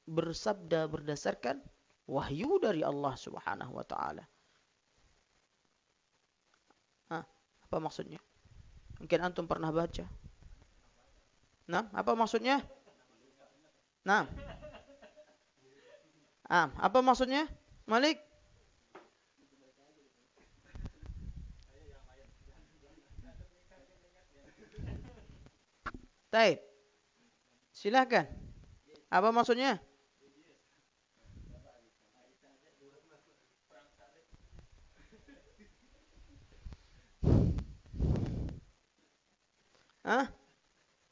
bersabda berdasarkan wahyu dari Allah Subhanahu wa taala. Apa maksudnya? Mungkin antum pernah baca. Apa maksudnya? Apa maksudnya? Malik? Taib. Silakan. Apa maksudnya?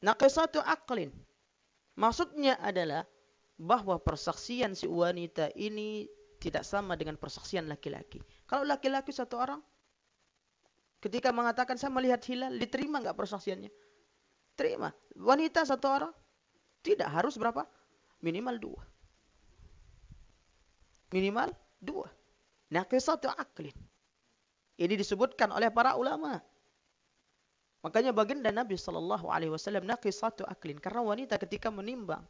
Naqisatu aqlin. Maksudnya adalah bahwa persaksian si wanita ini tidak sama dengan persaksian laki-laki. Kalau laki-laki satu orang ketika mengatakan saya melihat hilal, diterima enggak persaksiannya? Terima. Wanita satu orang Tidak harus berapa? Minimal 2. Minimal 2. Naqisatu aqlin. Ini disebutkan oleh para ulama. Makanya baginda Nabi sallallahu alaihi wasallam naqisatu aqlin, karena wanita ketika menimbang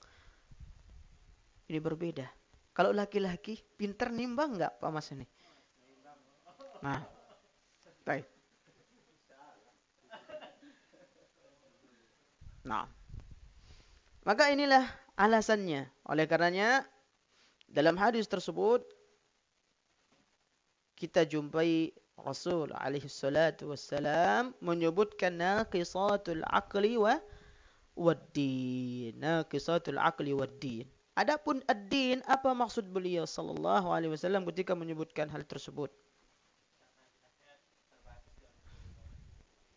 ini berbeda. Kalau laki-laki pinter nimbang enggak Pak Mas ini? Nah, baik. Nah, maka inilah alasannya. Oleh karenanya dalam hadis tersebut kita jumpai Rasul alaihi salatu wassalam menyebutkan naqisatul aqli wad-din. Naqisatul aqli wad-din. Adapun ad-din, apa maksud beliau sallallahu alaihi wasallam ketika menyebutkan hal tersebut?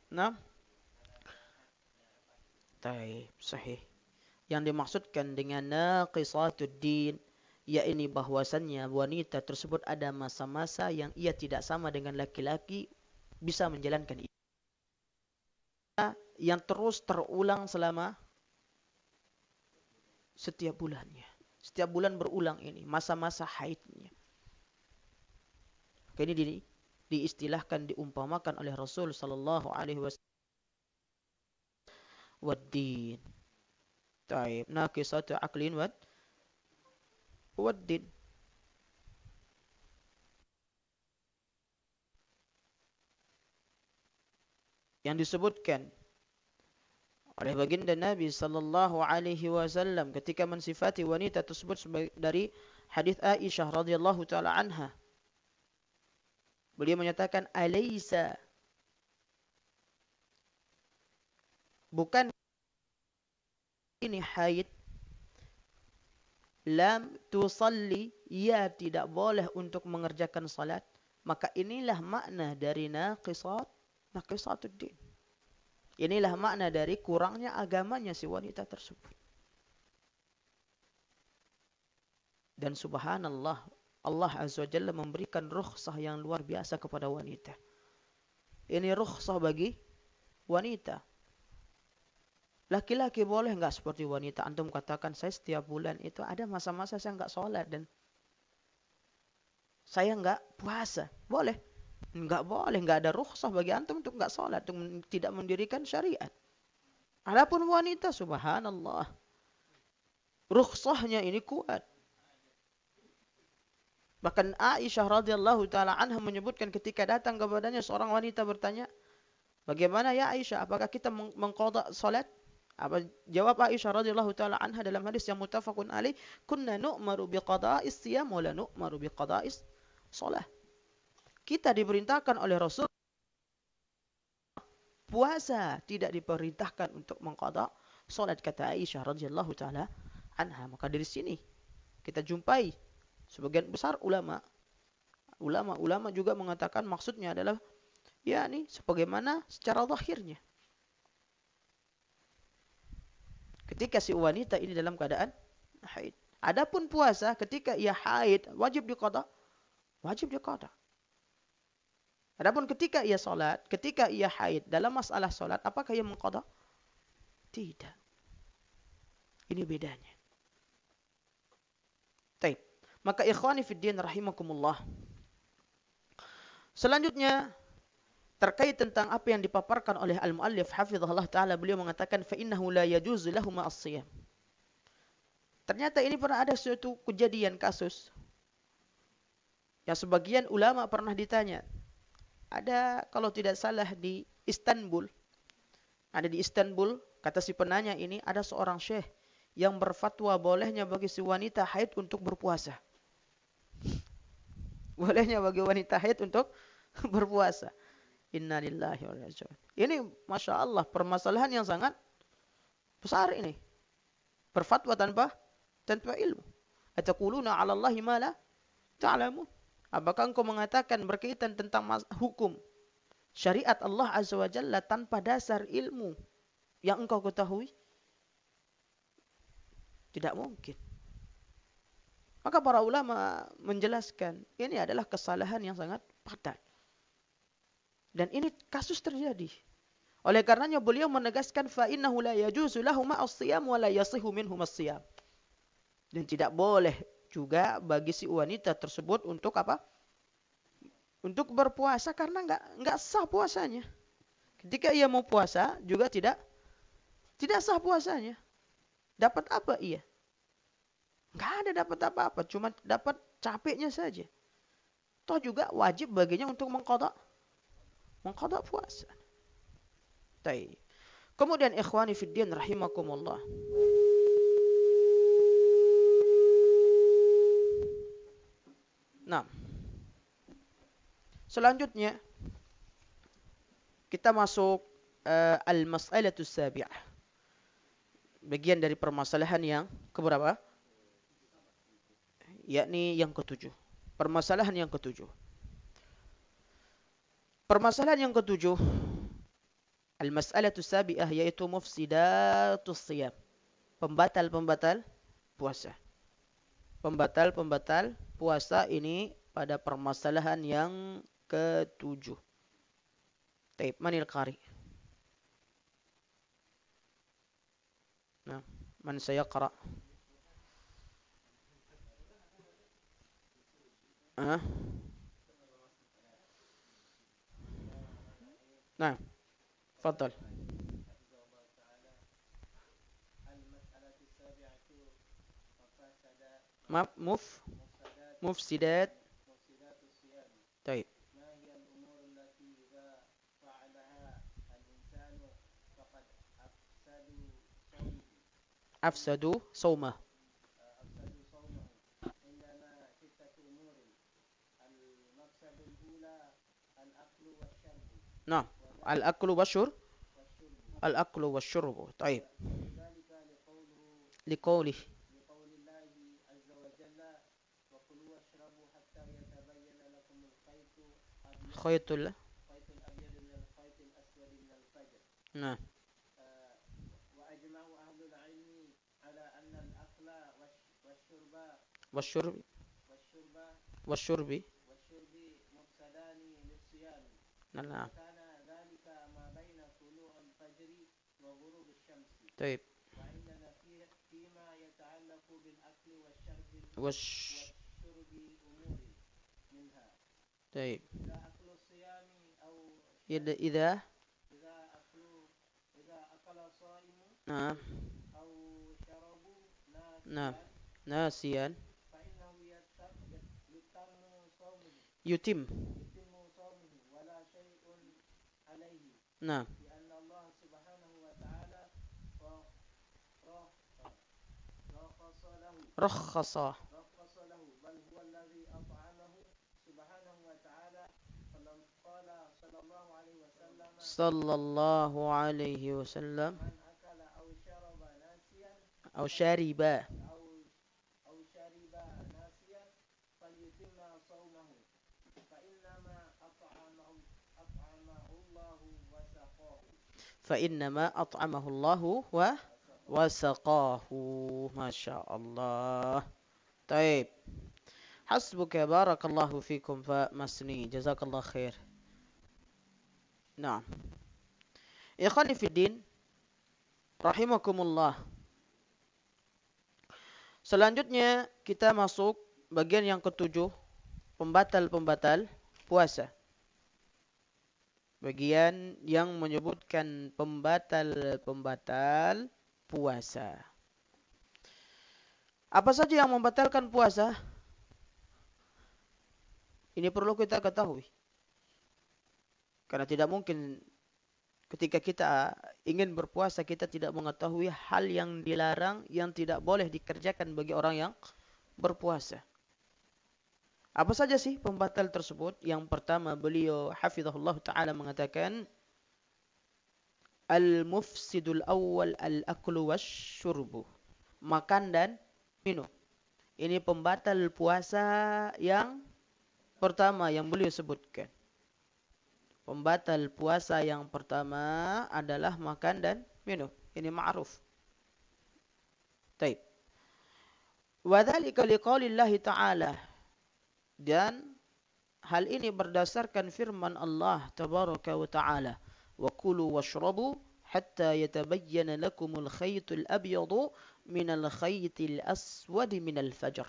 Nah, baik, sahih. Yang dimaksudkan dengan naqisatud din, yakni bahwasannya wanita tersebut ada masa-masa yang ia tidak sama dengan laki-laki bisa menjalankan itu. Yang terus terulang selama setiap bulannya. Setiap bulan berulang ini masa-masa haidnya. Ini diistilahkan, diumpamakan oleh Rasul sallallahu alaihi wasallam wad-din. Taib, naqisatu aqlin wad-din. Yang disebutkan oleh baginda Nabi sallallahu alaihi wasallam ketika mensifati wanita tersebut dari hadis Aisyah radhiyallahu taala anha. Beliau menyatakan alaysa, bukan ini haid, lam tusalli, ia tidak boleh untuk mengerjakan salat. Maka inilah makna dari naqisatud din. Inilah makna dari kurangnya agamanya si wanita tersebut. Dan subhanallah, Allah azza wa jalla memberikan rukhsah yang luar biasa kepada wanita. Ini rukhsah bagi wanita. Laki-laki boleh enggak seperti wanita? Antum katakan, saya setiap bulan itu ada masa-masa saya enggak sholat dan saya enggak puasa. Boleh? Enggak boleh, enggak ada rukhsah bagi antum untuk enggak sholat, untuk tidak mendirikan syariat. Adapun wanita, subhanallah, rukhsahnya ini kuat. Bahkan Aisyah radhiyallahu taala anha menyebutkan ketika datang kepadanya seorang wanita bertanya, bagaimana ya Aisyah, apakah kita mengqadha salat? Apa jawab Aisyah radhiyallahu taala anha dalam hadis yang muttafaqun alaih, kunna nu'maru biqada'is siyam wa la nu'maru biqada'is shalah. Kita diperintahkan oleh Rasul puasa, tidak diperintahkan untuk mengqadha salat, kata Aisyah radhiyallahu taala anha. Maka dari sini kita jumpai sebagian besar ulama juga mengatakan maksudnya adalah yakni sebagaimana secara zahirnya. Ketika si wanita ini dalam keadaan haid. Adapun puasa ketika ia haid wajib diqadha. Wajib diqadha. Adapun ketika ia salat, ketika ia haid dalam masalah salat, apakah ia mengqadha? Tidak. Ini bedanya. Baik. Maka ikhwani fid din rahimakumullah. Selanjutnya terkait tentang apa yang dipaparkan oleh al-muallif hafizahullah taala, beliau mengatakan fa innahu la yajuzu lahum as-siyam. Ternyata ini pernah ada suatu kejadian kasus yang sebagian ulama pernah ditanya. Ada kalau tidak salah di Istanbul. Ada di Istanbul, kata si penanya ini, ada seorang syekh yang berfatwa bolehnya bagi si wanita haid untuk berpuasa. Bolehnya bagi wanita haid untuk berpuasa. Innalillahi wa inna ilaihi raji'un. Ini Masya Allah permasalahan yang sangat besar ini. Berfatwa tanpa ilmu. Ataquluna 'ala Allahi ma la ta'lamun. Apakah engkau mengatakan berkaitan tentang hukum syariat Allah Azza wa Jalla tanpa dasar ilmu yang engkau ketahui? Tidak mungkin. Maka para ulama menjelaskan ini adalah kesalahan yang sangat fatal. Dan ini kasus terjadi. Oleh karenanya beliau menegaskan fa innahu la yajuzu lahum as-siyam wa la yasihu minhum as-siyam. Dan tidak boleh juga bagi si wanita tersebut untuk apa? Untuk berpuasa karena enggak sah puasanya. Ketika ia mau puasa juga tidak sah puasanya. Dapat apa ia? Enggak ada dapat apa-apa, cuma dapat capeknya saja. Toh juga wajib baginya untuk mengqadha puasa. Baik. Kemudian ikhwani fiddin rahimakumullah. Nah, selanjutnya kita masuk al-mas'alatus sabi'ah. Bagian dari permasalahan yang keberapa? Yakni yang ketujuh. Permasalahan yang ketujuh. Permasalahan yang ketujuh, al-mas'alatus sabi'ah, yaitu mufsidatus siyam. Pembatal-pembatal puasa. Pembatal-pembatal puasa ini pada permasalahan yang ketujuh. Taib, manil qari? Nah, man sayaqra? Nah, tafadhal. Mufsidat. Taib. Afsadu sawmah. Nah, al-aklu wasyurb. Al-aklu wasyurbu. Taib. Liqaulih. Khaytul. Nah. Wasyurbi. Nah. Taib. Taib. Idza nah. Nah. Nasiyan. Yutim. Nah. Rakhasa. Sallallahu alaihi wasallam. Au syariba. فإنما أطعمه الله وسقاه. ما شاء الله. طيب. حسبك بارك الله فيكم فمسني جزاك الله خير. Nah. Ikhwani fiddin rahimakumullah. Selanjutnya kita masuk bagian yang ketujuh, pembatal-pembatal puasa. Bagian yang menyebutkan pembatal-pembatal puasa. Apa saja yang membatalkan puasa? Ini perlu kita ketahui. Karena tidak mungkin ketika kita ingin berpuasa kita tidak mengetahui hal yang dilarang, yang tidak boleh dikerjakan bagi orang yang berpuasa. Apa saja sih pembatal tersebut? Yang pertama, beliau hafizahullah ta'ala mengatakan al-mufsidul awal al-aklu wasyurbu. Makan dan minum. Ini pembatal puasa yang pertama yang beliau sebutkan. Pembatal puasa yang pertama adalah makan dan minum. Ini ma'ruf. Taib. Wa dzalika liqaulillahi ta'ala. Dan hal ini berdasarkan firman Allah tabaraka wa ta'ala. wa kulu washrabu hatta yatabayyana lakumul khaytul abyadu minal khaytil aswadi minal fajr.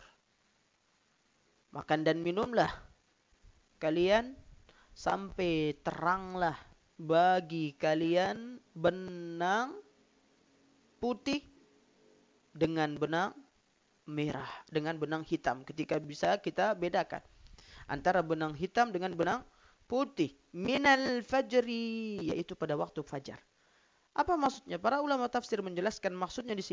Makan dan minumlah kalian sampai teranglah bagi kalian benang putih dengan benang merah, dengan benang hitam. Ketika bisa kita bedakan antara benang hitam dengan benang putih. Minal fajri, yaitu pada waktu fajar. Apa maksudnya? Para ulama tafsir menjelaskan maksudnya di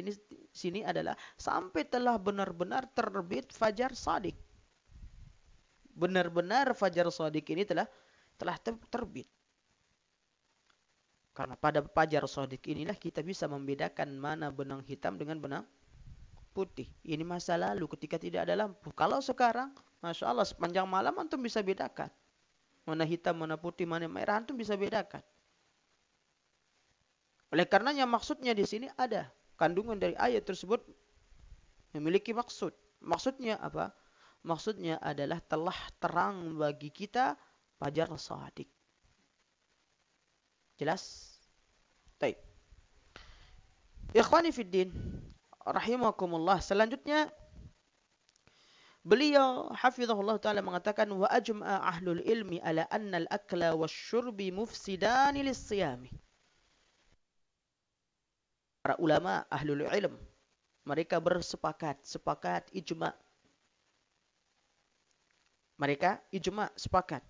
sini adalah sampai telah benar-benar terbit fajar shadiq. Benar-benar fajar shadiq ini telah terbit. Karena pada fajar shadiq inilah kita bisa membedakan mana benang hitam dengan benang putih. Ini masa lalu ketika tidak ada lampu. Kalau sekarang, Masya Allah, sepanjang malam antum bisa bedakan. Mana hitam, mana putih, mana merah, antum bisa bedakan. Oleh karenanya maksudnya di sini ada. Kandungan dari ayat tersebut memiliki maksud. Maksudnya apa? Maksudnya adalah telah terang bagi kita fajar shadiq. Jelas? Baik. Ikhwani fiddin, rahimakumullah. Selanjutnya beliau hafizahullah taala mengatakan wa ajma'a ahlul ilmi ala anna al-akla wasyurbi mufsidani lis-siyami. Para ulama ahlul ilm mereka sepakat ijma. Mereka ijma sepakat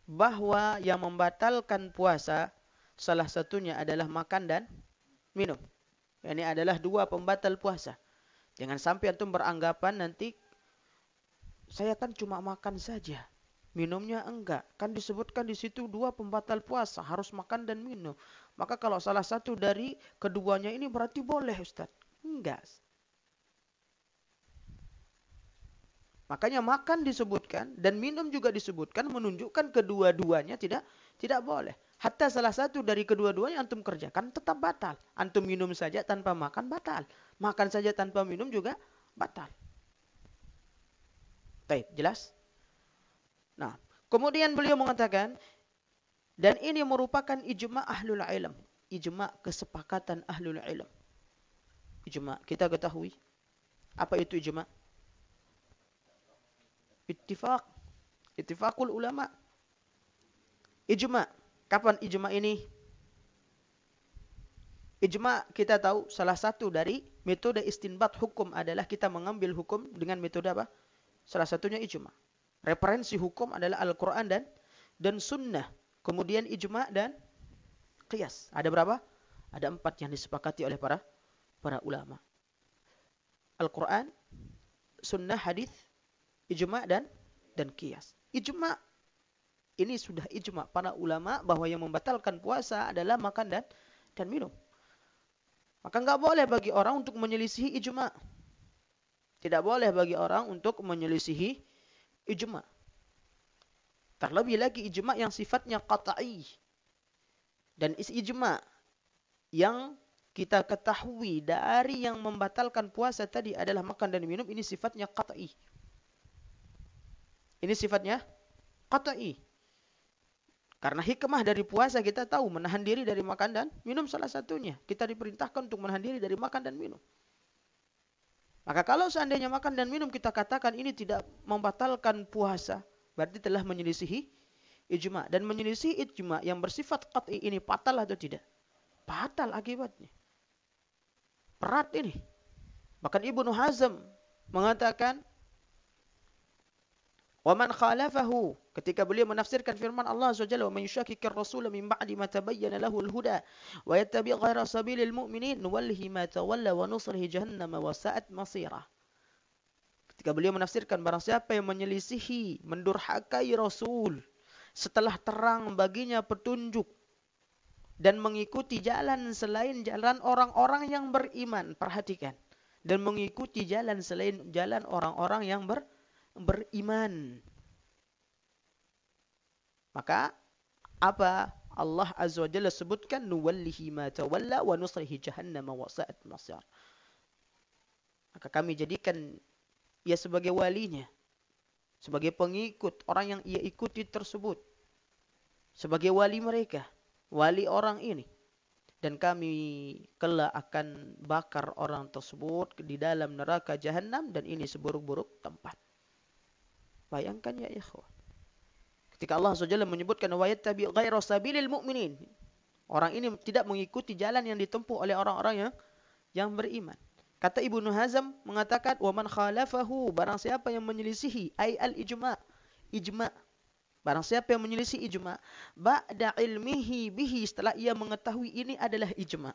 bahwa yang membatalkan puasa salah satunya adalah makan dan minum. Ini adalah dua pembatal puasa. Jangan sampai antum beranggapan nanti saya kan cuma makan saja, minumnya enggak. Kan disebutkan di situ dua pembatal puasa, harus makan dan minum. Maka kalau salah satu dari keduanya ini berarti boleh, Ustaz. Enggak. Makanya makan disebutkan dan minum juga disebutkan menunjukkan kedua-duanya tidak boleh. Hatta salah satu dari kedua-duanya antum kerjakan tetap batal. Antum minum saja tanpa makan batal. Makan saja tanpa minum juga batal. Baik, jelas? Nah, kemudian beliau mengatakan dan ini merupakan ijma ahlul ilm. Ijma kesepakatan ahlul ilm. Ijma, kita ketahui. Apa itu ijma? Ittifaq. Ittifaqul ulama. Ijma. Kapan ijma ini? Ijma kita tahu salah satu dari metode istinbat hukum adalah kita mengambil hukum dengan metode apa? Salah satunya ijma. Referensi hukum adalah Al-Quran dan Sunnah. Kemudian ijma dan qiyas. Ada berapa? Ada 4 yang disepakati oleh para ulama. Al-Quran, Sunnah, hadis, ijma dan qiyas. Ijma ini sudah ijma para ulama bahwa yang membatalkan puasa adalah makan dan minum. Maka enggak boleh bagi orang untuk menyelisihi ijma. Tidak boleh bagi orang untuk menyelisihi ijma. Terlebih lagi ijma yang sifatnya qat'i. Dan ijma yang kita ketahui dari yang membatalkan puasa tadi adalah makan dan minum, ini sifatnya qat'i. Ini sifatnya qat'i. Karena hikmah dari puasa kita tahu menahan diri dari makan dan minum salah satunya. Kita diperintahkan untuk menahan diri dari makan dan minum. Maka kalau seandainya makan dan minum kita katakan ini tidak membatalkan puasa, berarti telah menyelisihi ijma. Dan menyelisihi ijma yang bersifat qat'i ini batal atau tidak? Batal akibatnya. Berat ini. Bahkan Ibnu Hazm mengatakan wa man khalafahu, ketika beliau menafsirkan firman Allah SWT, wa man yushakkikir rasul min ba'di ma tabayyana lahu al-huda wa yattabi' ghayra sabilil mu'minin nuwallihi ma tawalla wa nuslihi jahannam wa sa'at masirah. Ketika beliau menafsirkan barang siapa yang menyelisihi, mendurhakai Rasul setelah terang baginya petunjuk dan mengikuti jalan selain jalan orang-orang yang beriman, perhatikan, dan mengikuti jalan selain jalan orang-orang yang beriman. Maka apa Allah Azza wa Jalla sebutkan nuwallihi ma tawalla wa nusrihi jahannam wa sa'at masir. Maka kami jadikan ia sebagai walinya, sebagai pengikut orang yang ia ikuti tersebut, sebagai wali mereka, wali orang ini. Dan kami kelak akan bakar orang tersebut di dalam neraka jahanam dan ini seburuk-buruk tempat. Bayangkan ya ikhwah. Ketika Allah SWT menyebutkan wa yattabi' ghaira sabilil mu'minin. Orang ini tidak mengikuti jalan yang ditempuh oleh orang-orang yang beriman. Kata Ibnu Hazm mengatakan wa man khalafahu, barang siapa yang menyelisihi ai al-ijma'. Ijma'. Barang siapa yang menyelisih ijma' ba'da ilmihi bihi, setelah ia mengetahui ini adalah ijma'.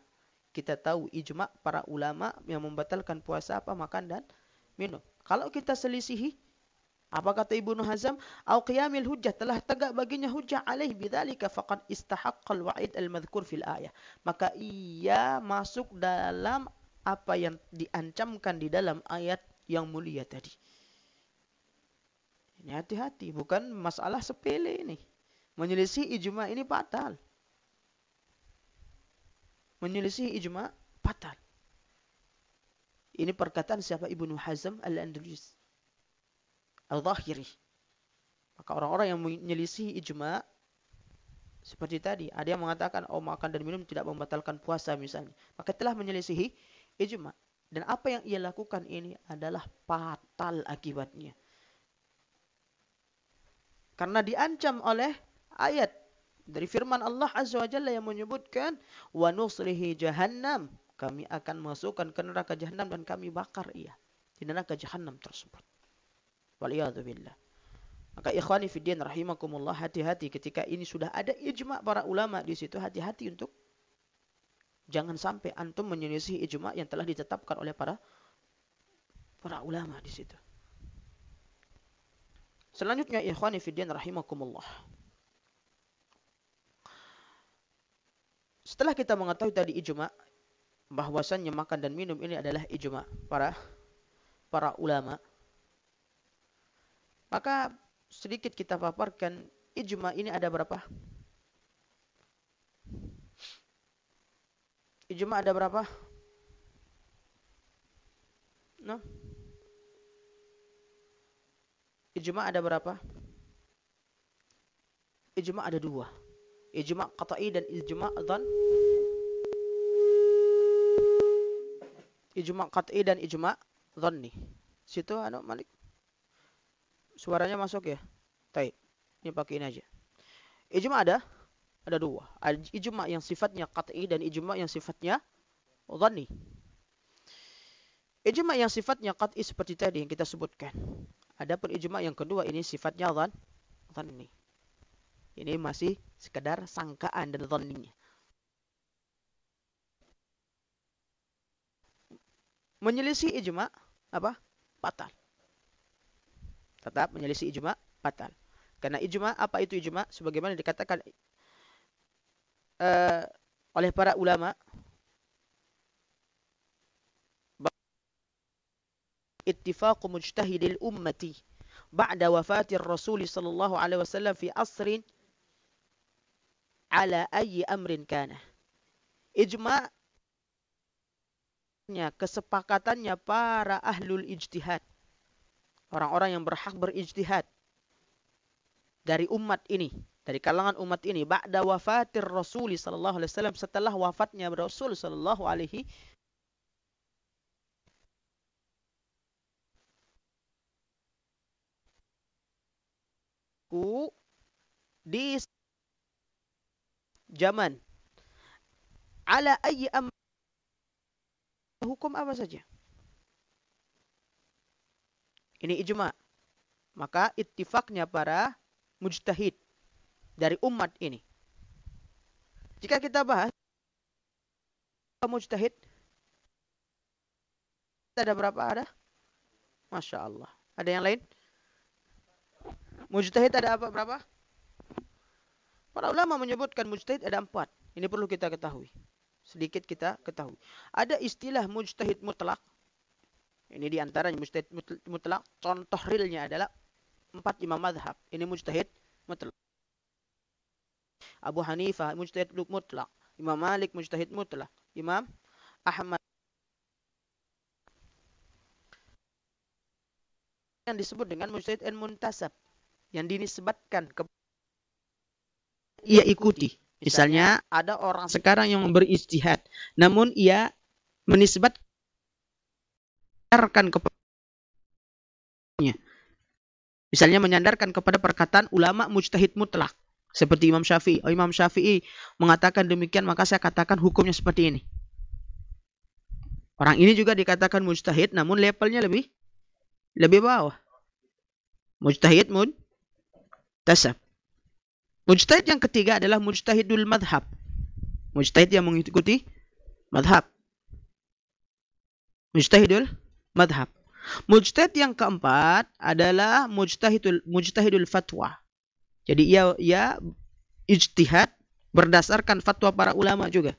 Kita tahu ijma' para ulama yang membatalkan puasa apa, makan dan minum. Kalau kita selisihi, apa kata Ibnu Hazm? Au qiyamil hujjah, telah tegak baginya hujjah alaih bidzalika faqad istahaqqal wa'id al-madhkur fil ayah. Maka ia masuk dalam apa yang diancamkan di dalam ayat yang mulia tadi. Ini hati-hati, bukan masalah sepele ini. Menyelisih ijma' ini fatal. Menyelisih ijma' fatal. Ini perkataan siapa? Ibnu Hazm al-Andalus al-Zahiri. Maka orang-orang yang menyelisih ijma' seperti tadi, ada yang mengatakan makan dan minum tidak membatalkan puasa misalnya, maka telah menyelisihi ijma'. Dan apa yang ia lakukan ini adalah fatal akibatnya. Karena diancam oleh ayat dari firman Allah Azza wa Jalla yang menyebutkan wa nusrihi jahannam, kami akan masukkan ke neraka jahannam dan kami bakar ia di neraka jahannam tersebut. Waliyadu billah. Maka ikhwani fiddin rahimakumullah, hati-hati ketika ini sudah ada ijma' para ulama di situ, hati-hati untuk jangan sampai antum menyelisih ijma' yang telah ditetapkan oleh para ulama di situ. Selanjutnya ikhwani fiddin rahimakumullah. Setelah kita mengetahui tadi ijma' bahwasannya makan dan minum ini adalah ijma' para ulama, maka sedikit kita paparkan ijma' ini ada berapa? Ijma' ada berapa? No? Ijma' ada berapa? Ijma' ada dua. Ijma' qat'i dan ijma' dhan. Ijma' qat'i dan ijma' dhanni. Situ Malik. Suaranya masuk ya? Baik. Ini pakai ini aja. Ijma' ada dua. Ijma' yang sifatnya qat'i dan ijma' yang sifatnya dhanni. Ijma' yang sifatnya qat'i seperti tadi yang kita sebutkan. Adapun ijma' yang kedua ini sifatnya dhanni. Ini masih sekedar sangkaan dan dhanninya. Menyelisih ijma' apa? Batal. Tetap menyelisih ijma' batal. Karena ijma', apa itu ijma'? Sebagaimana dikatakan oleh para ulama, ittifaqu mujtahidil ummati ba'da wafatir Rasul sallallahu alaihi wasallam fi asrin ala ayyi amrin kana. Ijma' kesepakatannya para ahlul ijtihad, orang-orang yang berhak berijtihad dari umat ini, dari kalangan umat ini, ba'da wafatir Rasul sallallahu alaihi wasallam, setelah wafatnya Rasul sallallahu alaihi di zaman ala ayyi amr, hukum apa saja. Ini ijma'. Maka ittifaqnya para mujtahid dari umat ini. Jika kita bahas mujtahid, ada berapa? Ada? Masya Allah. Ada yang lain? Mujtahid ada apa? Berapa? Para ulama menyebutkan mujtahid ada 4. Ini perlu kita ketahui. Sedikit kita ketahui. Ada istilah mujtahid mutlak. Ini diantaranya mujtahid mutlak. Contoh realnya adalah 4 imam madhab. Ini mujtahid mutlak. Abu Hanifah mujtahid mutlak. Imam Malik mujtahid mutlak. Imam Ahmad yang disebut dengan mujtahid muntasab, yang dinisbatkan ke ia ikuti. Misalnya ada orang sekarang yang berijtihad, namun ia menisbatkan kepada, misalnya menyandarkan kepada perkataan ulama mujtahid mutlak seperti Imam Syafi'i. Imam Syafi'i mengatakan demikian, maka saya katakan hukumnya seperti ini. Orang ini juga dikatakan mujtahid, namun levelnya lebih bawah. Mujtahid muntasab. Mujtahid yang ketiga adalah mujtahidul madhab. Mujtahid yang mengikuti madhab. Mujtahidul madhab. Mujtahid yang keempat adalah mujtahidul fatwa. Jadi ia ijtihad berdasarkan fatwa para ulama juga.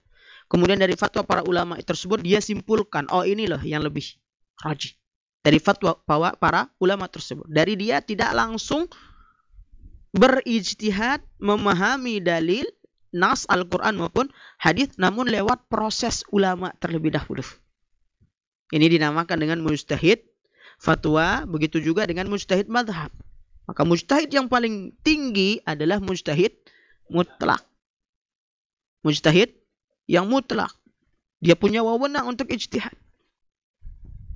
Kemudian dari fatwa para ulama tersebut dia simpulkan, oh ini loh yang lebih rajih. Dari fatwa para ulama tersebut. Dari dia tidak langsung berijtihad memahami dalil nas Al-Quran maupun hadis, namun lewat proses ulama terlebih dahulu. Ini dinamakan dengan mujtahid fatwa, begitu juga dengan mujtahid madhab. Maka mujtahid yang paling tinggi adalah mujtahid mutlak. Mujtahid yang mutlak. Dia punya wewenang untuk ijtihad.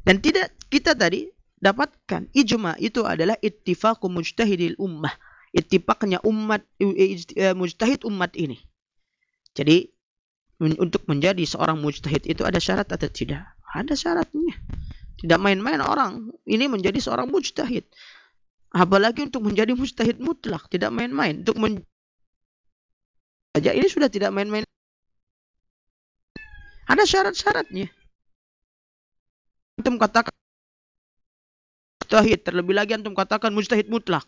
Dan tidak kita tadi dapatkan ijma itu adalah ittifaqu mujtahidil ummah. Ittifaqnya mujtahid umat ini. Jadi untuk menjadi seorang mujtahid itu ada syarat atau tidak? Ada syaratnya. Tidak main-main orang ini menjadi seorang mujtahid. Apalagi untuk menjadi mujtahid mutlak, tidak main-main. Untuk ini sudah tidak main-main. Ada syarat-syaratnya. Antum katakan mujtahid, terlebih lagi antum katakan mujtahid mutlak.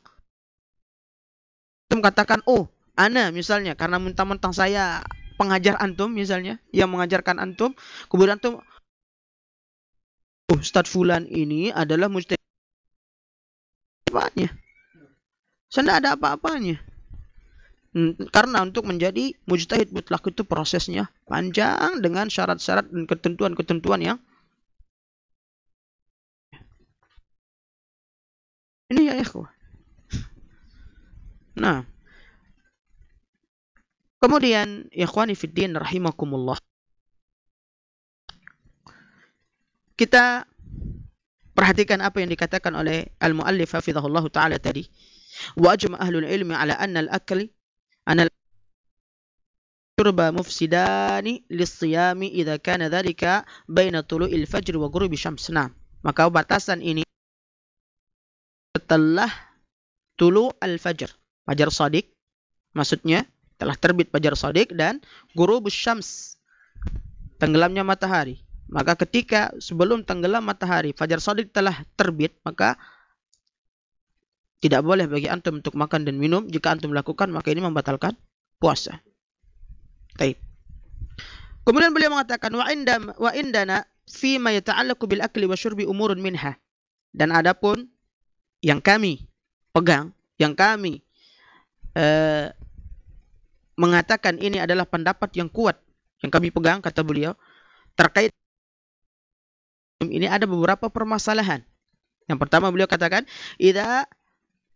Antum katakan, oh, ana misalnya karena mentang-mentang saya pengajar antum misalnya, yang mengajarkan antum, kemudian antum, oh, Ustadz Fulan ini adalah mujtahid. Apanya? Saya tidak ada apa-apanya. Karena untuk menjadi mujtahid mutlak itu prosesnya panjang dengan syarat-syarat dan ketentuan-ketentuan yang ini ya ikhwah. Nah, kemudian ikhwani fiddin rahimakumullah, kita perhatikan apa yang dikatakan oleh al-muallif hafizahullah taala tadi. Wa ajma ahlul ilmi ala anna al-akli syurba mufsidani lis-siyami idza kana dzalika baina tulu'il fajr wa ghurubi syams. Nah, maka batasan ini setelah tulu al-fajr, fajar shadiq, maksudnya telah terbit fajar shadiq, dan ghurubus syams, tenggelamnya matahari. Maka ketika sebelum tenggelam matahari fajar shadiq telah terbit, maka tidak boleh bagi antum untuk makan dan minum. Jika antum lakukan, maka ini membatalkan puasa. Baik. Kemudian beliau mengatakan wa indana fi ma yata'allaqu bil akli wa syurbi umurun minha. Dan adapun yang kami pegang, yang kami mengatakan ini adalah pendapat yang kuat yang kami pegang, kata beliau, terkait ini ada beberapa permasalahan. Yang pertama beliau katakan, idza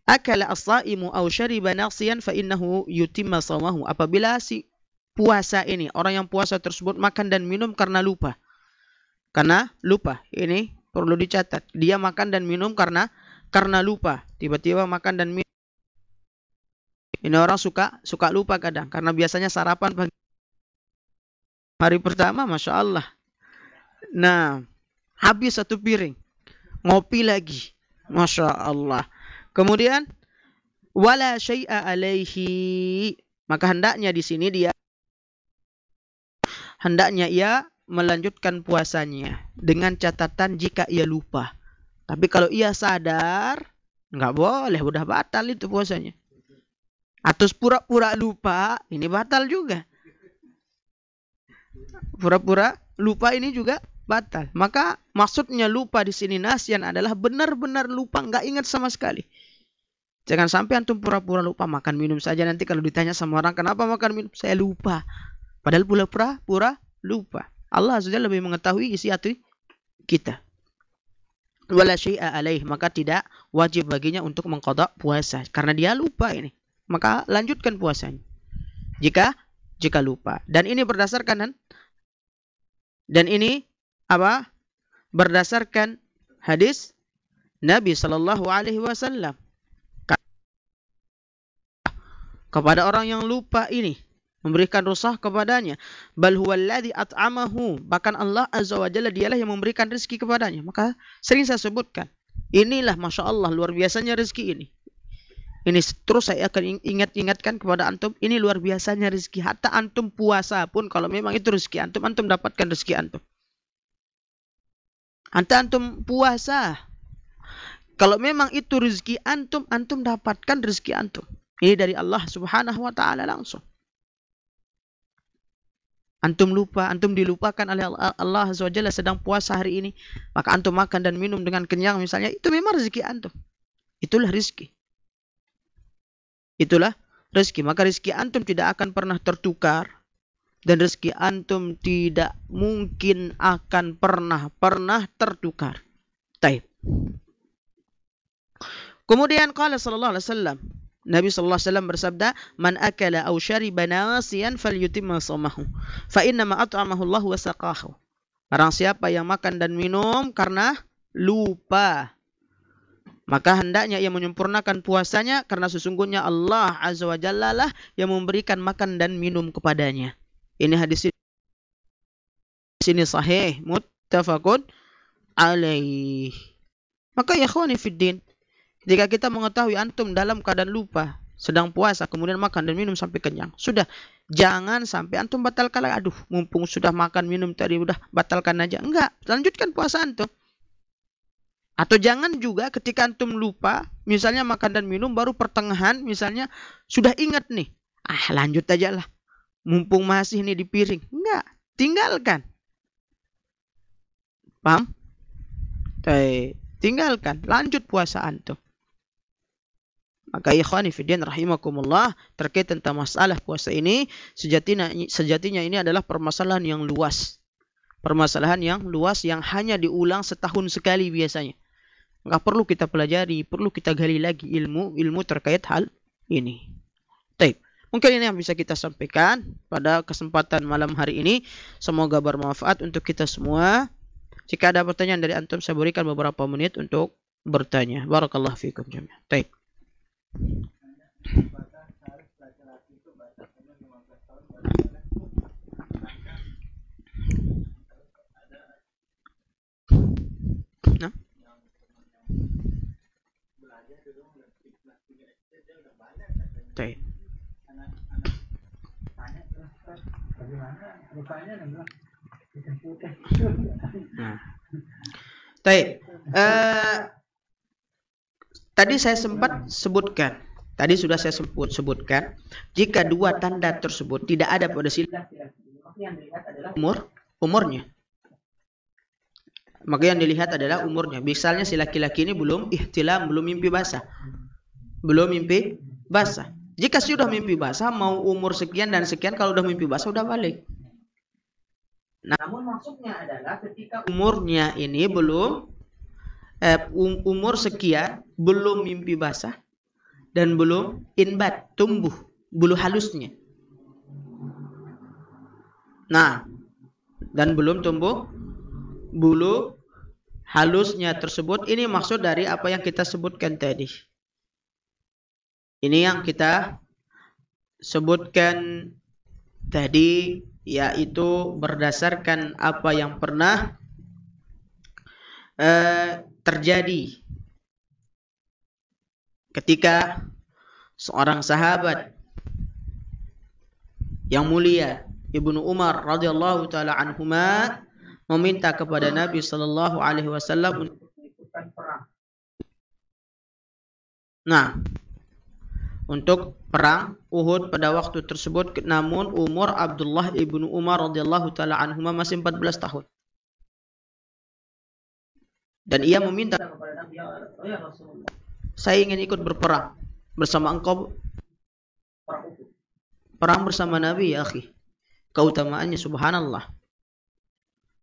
akala as-saimu aw syariba nasiyan fa innahu yutimma shawmahu. Apabila si puasa ini, orang yang puasa tersebut makan dan minum karena lupa. Karena lupa. Ini perlu dicatat. Dia makan dan minum karena lupa. Tiba-tiba makan dan minum. Ini orang suka lupa kadang karena biasanya sarapan pagi. Hari pertama Masya Allah. Nah, habis satu piring. Ngopi lagi. Masya Allah. Kemudian wala syai'a alaihi, maka hendaknya di sini hendaknya ia melanjutkan puasanya dengan catatan jika ia lupa. Tapi kalau ia sadar, nggak boleh, udah batal itu puasanya. Atau pura-pura lupa, ini batal juga. Pura-pura lupa ini juga batal. Maka maksudnya lupa di sini nasyan adalah benar-benar lupa, nggak ingat sama sekali. Jangan sampai antum pura-pura lupa makan minum saja, nanti kalau ditanya sama orang kenapa makan minum, saya lupa. Padahal pura-pura lupa. Allah Azza Jalla lebih mengetahui isi hati kita. Wala syai'a alaih, maka tidak wajib baginya untuk mengqadha puasa karena dia lupa ini. Maka lanjutkan puasanya. Jika jika lupa. Dan ini berdasarkan berdasarkan hadis Nabi Shallallahu Alaihi Wasallam kepada orang yang lupa ini, memberikan rukhsah kepadanya. Bal huwallazi at'amahu, bahkan Allah Azza wa Jalla dialah yang memberikan rezeki kepadanya. Maka sering saya sebutkan, inilah Masya Allah luar biasanya rezeki ini. Ini terus saya akan ingatkan kepada antum, ini luar biasanya rezeki. Hatta antum puasa pun kalau memang itu rezeki antum, antum dapatkan rezeki antum. Hatta antum puasa, kalau memang itu rezeki antum, antum dapatkan rezeki antum. Ini dari Allah Subhanahu wa taala langsung. Antum lupa, antum dilupakan oleh Allah Azza wa Jalla sedang puasa hari ini, maka antum makan dan minum dengan kenyang misalnya, itu memang rezeki antum. Itulah rezeki. Itulah rezeki. Maka rezeki antum tidak akan pernah tertukar, dan rezeki antum tidak mungkin akan pernah tertukar. Taib. Kemudian qala sallallahu alaihi wasallam, Nabi sallallahu alaihi wasallam bersabda, "Man akala aw syariba nasiyan falyutimma shaumahu, fa inna ma at'amahu Allah wa saqahu." Barang siapa yang makan dan minum karena lupa, maka hendaknya ia menyempurnakan puasanya, karena sesungguhnya Allah Azza wa Jalla lah yang memberikan makan dan minum kepadanya. Ini hadis ini sahih, muttafaqun alaih. Maka ya ikhwani fiddin, jika kita mengetahui antum dalam keadaan lupa, sedang puasa, kemudian makan dan minum sampai kenyang, sudah, jangan sampai antum batalkan lagi. Aduh, mumpung sudah makan minum tadi, udah batalkan aja. Enggak, lanjutkan puasa antum. Atau jangan juga ketika antum lupa, misalnya makan dan minum baru pertengahan, misalnya sudah ingat nih, lanjut aja lah, mumpung masih nih di piring. Enggak, tinggalkan. Paham? Tinggalkan, lanjut puasa antum. Maka ikhwani fiddin rahimakumullah, terkait tentang masalah puasa ini, sejatinya ini adalah permasalahan yang luas. Permasalahan yang luas yang hanya diulang setahun sekali biasanya. Nggak perlu kita pelajari, perlu kita gali lagi ilmu terkait hal ini. Baik, mungkin ini yang bisa kita sampaikan pada kesempatan malam hari ini. Semoga bermanfaat untuk kita semua. Jika ada pertanyaan dari antum, saya berikan beberapa menit untuk bertanya. Barakallahu fikum jami'an. Baik. Nah. Baik. Nah. Baik. Tadi saya sempat sebutkan, sebutkan, jika dua tanda tersebut tidak ada pada umurnya. Maka yang dilihat adalah umurnya. Misalnya si laki-laki ini belum ihtilam, belum mimpi basah. Jika sudah mimpi basah, mau umur sekian dan sekian, kalau udah mimpi basah udah balik. Namun maksudnya adalah ketika umurnya ini belum umur sekian, belum mimpi basah dan belum inbat, tumbuh bulu halusnya. Nah, dan belum tumbuh bulu halusnya tersebut, ini maksud dari apa yang kita sebutkan tadi. Ini yang kita sebutkan tadi, yaitu berdasarkan apa yang pernah terjadi ketika seorang sahabat yang mulia Ibnu Umar radhiyallahu taala anhuma meminta kepada Nabi sallallahu alaihi wasallam untuk ikutkan perang. Nah, untuk perang Uhud pada waktu tersebut, namun umur Abdullah ibnu Umar radhiyallahu taala anhuma masih 14 tahun. Dan ia meminta kepada Nabi, ya Rasulullah, saya ingin ikut berperang bersama engkau, perang bersama Nabi ya akhi. Keutamaannya subhanallah,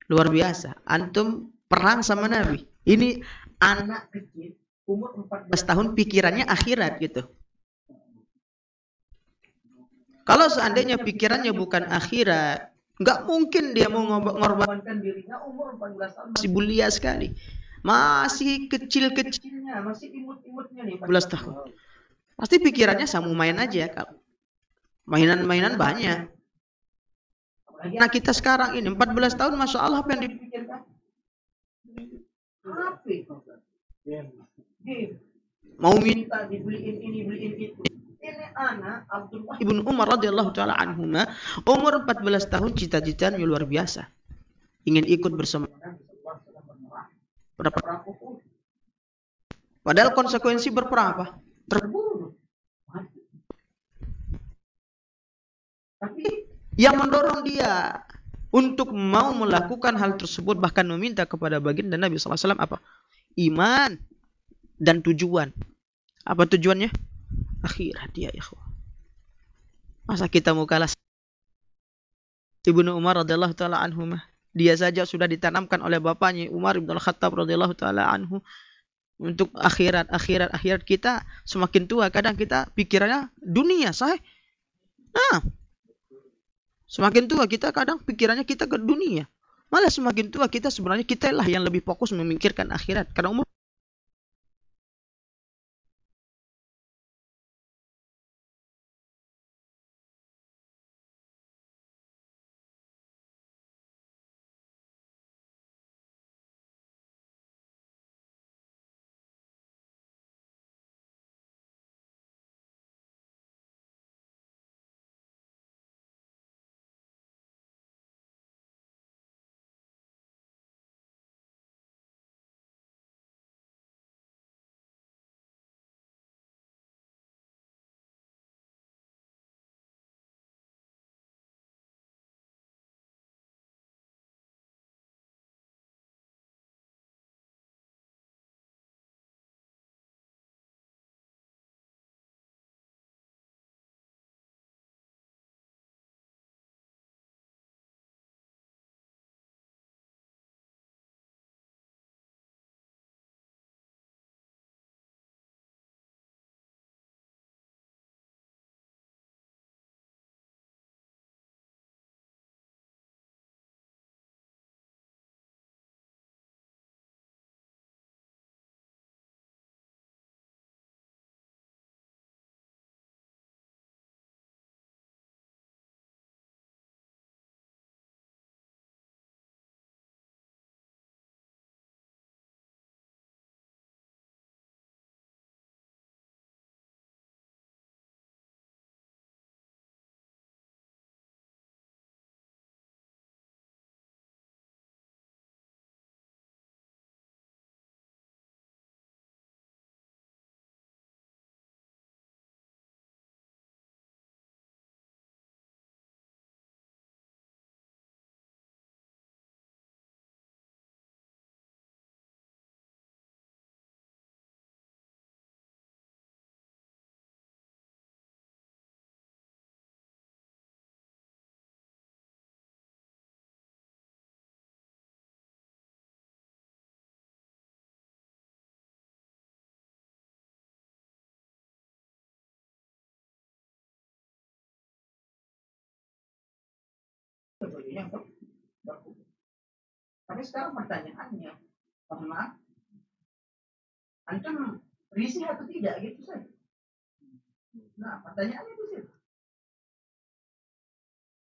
luar biasa. Antum perang sama Nabi. Ini anak kecil umur 14 tahun pikirannya akhirat gitu. Kalau seandainya pikirannya bukan akhirat, nggak mungkin dia mau mengorbankan dirinya. Umur 14 tahun masih belia sekali, masih kecil-kecilnya, masih imut-imutnya nih 14 tahun. Pasti pikirannya sama main aja, kalau mainan-mainan banyak. Nah kita sekarang ini 14 tahun, masya Allah, apa yang dipikirkan? HP, mau minta dibeliin ini, beliin itu. Ini anak Abdullah ibn Umar radhiyallahu taala anhuma, umur 14 tahun, cita-citanya luar biasa, ingin ikut bersama berapa. Padahal konsekuensi berperang apa? Terbunuh. Tapi yang mendorong dia untuk mau melakukan hal tersebut, bahkan meminta kepada baginda Nabi SAW apa? Iman dan tujuan. Apa tujuannya? Akhirat dia, ya. Masa kita mau kalah? Ibnu Umar radhiyallahu taala anhu, dia saja sudah ditanamkan oleh bapaknya Umar bin Al-Khattab radhiyallahu taala anhu untuk akhirat. Kita semakin tua kadang kita pikirannya dunia, sahih. Nah, semakin tua kita kadang pikirannya kita ke dunia. Malah semakin tua kita sebenarnya kita lah yang lebih fokus memikirkan akhirat. Karena umur tapi sekarang pertanyaannya, maaf, antum risih atau tidak gitu saja. Nah, pertanyaannya itu sih.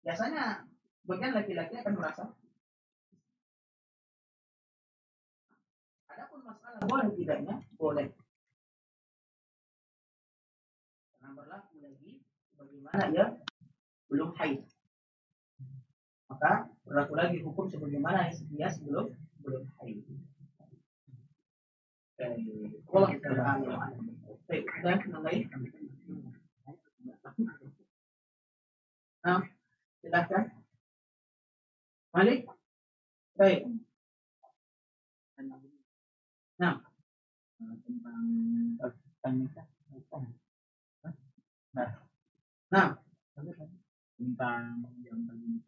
Biasanya bagian laki-laki akan merasa. Adapun masalah boleh tidaknya, boleh. Karena berlaku lagi bagaimana ya belum haid. Maka berlaku lagi hukum sebagaimana dia sebelum haid. Allah Taala. Baik, dan mulai. Nah, silakan. Malik. Baik. Nah, tentang yang tadi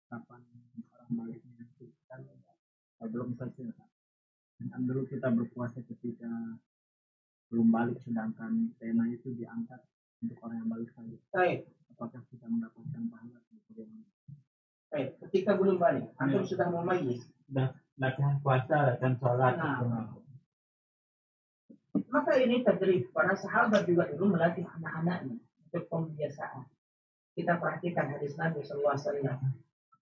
kapan orang balik kan belum selesai. Kan dulu kita berpuasa ketika belum balik, sedangkan tema itu diangkat untuk orang yang balik lagi. Baik. Apakah kita mendapatkan pahala? Baik. Ketika belum balik, antum sudah mumayyiz. Sudah latihan puasa, latihan sholat. Maka ini tadrib. Para sahabat juga dulu melatih anak-anaknya untuk pembiasaan. Kita perhatikan hadis Nabi SAW.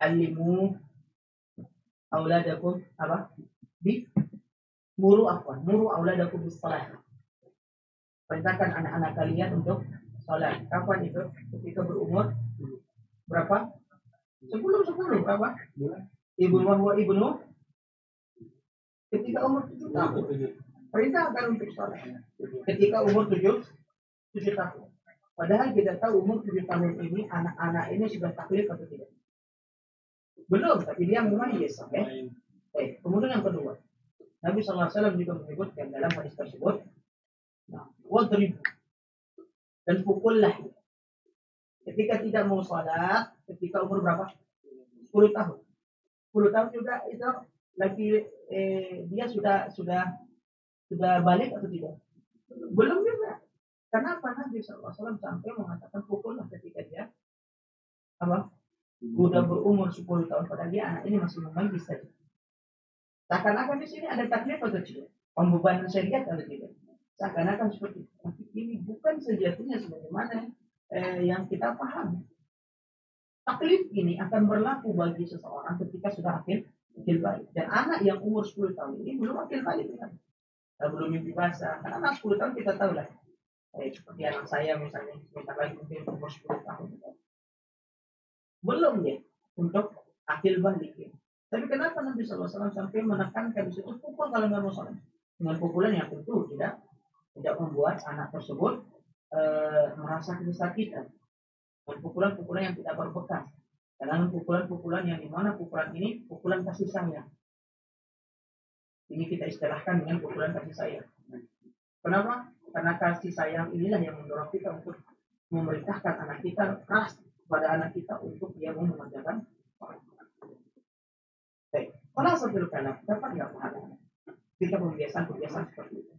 Alimu auladakum apa? Muru auladakum bis salat. Perintahkan anak-anak kalian untuk salat. Kapan itu? Ketika berumur berapa? 10 berapa? Ibnu ketika umur 7 tahun. Perintahkan untuk salat. Ketika umur 7 tahun. Padahal kita tahu umur 7 tahun ini anak-anak ini sudah taklif atau tidak? Belum, tapi dia mumayyiz, oke? Okay? Kemudian yang kedua, Nabi SAW juga menyebutkan dalam hadis tersebut, wadribu dan pukullah. Ketika tidak mau salat, ketika umur berapa? 10 tahun. 10 tahun juga itu lagi dia sudah balik atau tidak? Belum juga. Kenapa Nabi SAW sampai mengatakan pukullah ketika dia apa? Sudah berumur 10 tahun, padahal dia anak ini masih mumayyiz saja. Seakan-akan di sini ada taklif atau tidak? Pembebanan syariat atau tidak? Seakan-akan seperti itu. Ini bukan sejatinya sebagaimana yang kita paham. Taklif ini akan berlaku bagi seseorang ketika sudah akil balik. Dan anak yang umur 10 tahun ini belum akil balik kan? Belum mimpi basah. Karena anak 10 tahun kita tahu lah. Seperti anak saya misalnya, sebentar lagi mungkin umur 10 tahun. Belum ya untuk akil balik. Ya. Tapi kenapa Nabi SAW sampai menekankan di situ pukul kalau nggak mau salat? Dengan pukulan yang tentu tidak membuat anak tersebut merasa kesakitan. Dan pukulan-pukulan yang tidak berbekas. Karena pukulan-pukulan yang dimana pukulan ini pukulan kasih sayang. Ini kita istilahkan dengan pukulan kasih sayang. Kenapa? Karena kasih sayang inilah yang mendorong kita untuk memerintahkan anak kita keras pada anak kita untuk dia mau mengerjakan. Baik, kalau satu kalam dapat nggak pahala? Kita kebiasaan seperti itu.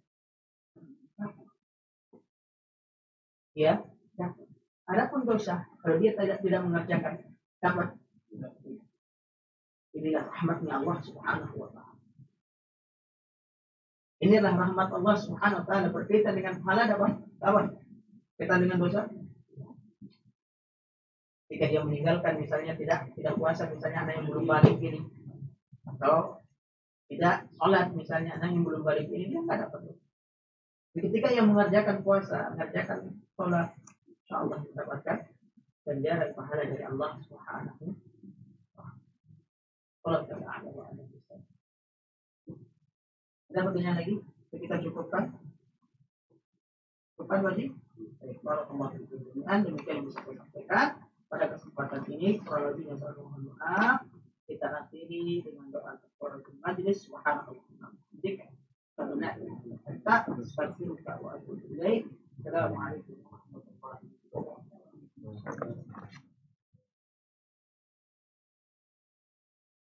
Ya, dapat. Adapun dosa, kalau dia tidak mengerjakan, dapat. Inilah rahmatnya Allah Subhanahu wa Ta'ala. Inilah rahmat Allah Subhanahu wa Ta'ala berkaitan dengan pahala dapat. Kaitan dengan dosa. Jika dia meninggalkan misalnya tidak puasa misalnya anak yang belum balik ini, atau tidak sholat misalnya anak yang belum balik ini, dia nggak dapat. Ketika yang mengerjakan puasa, mengerjakan sholat, insya Allah mendapatkan dan dia dapat pahala dari Allah Subhanahu wa Ta'ala. Kalau kita ada. Ada pertanyaan lagi? Kita cukupkan. Cukupkan lagi. Barakallahu fiikum. Demikian yang bisa saya sampaikan pada kesempatan ini. Kurang lebihnya saya mohon maaf. Kita akhiri dengan doa kafaratul majlis. Subhanallah. Jika kita Assalamualaikum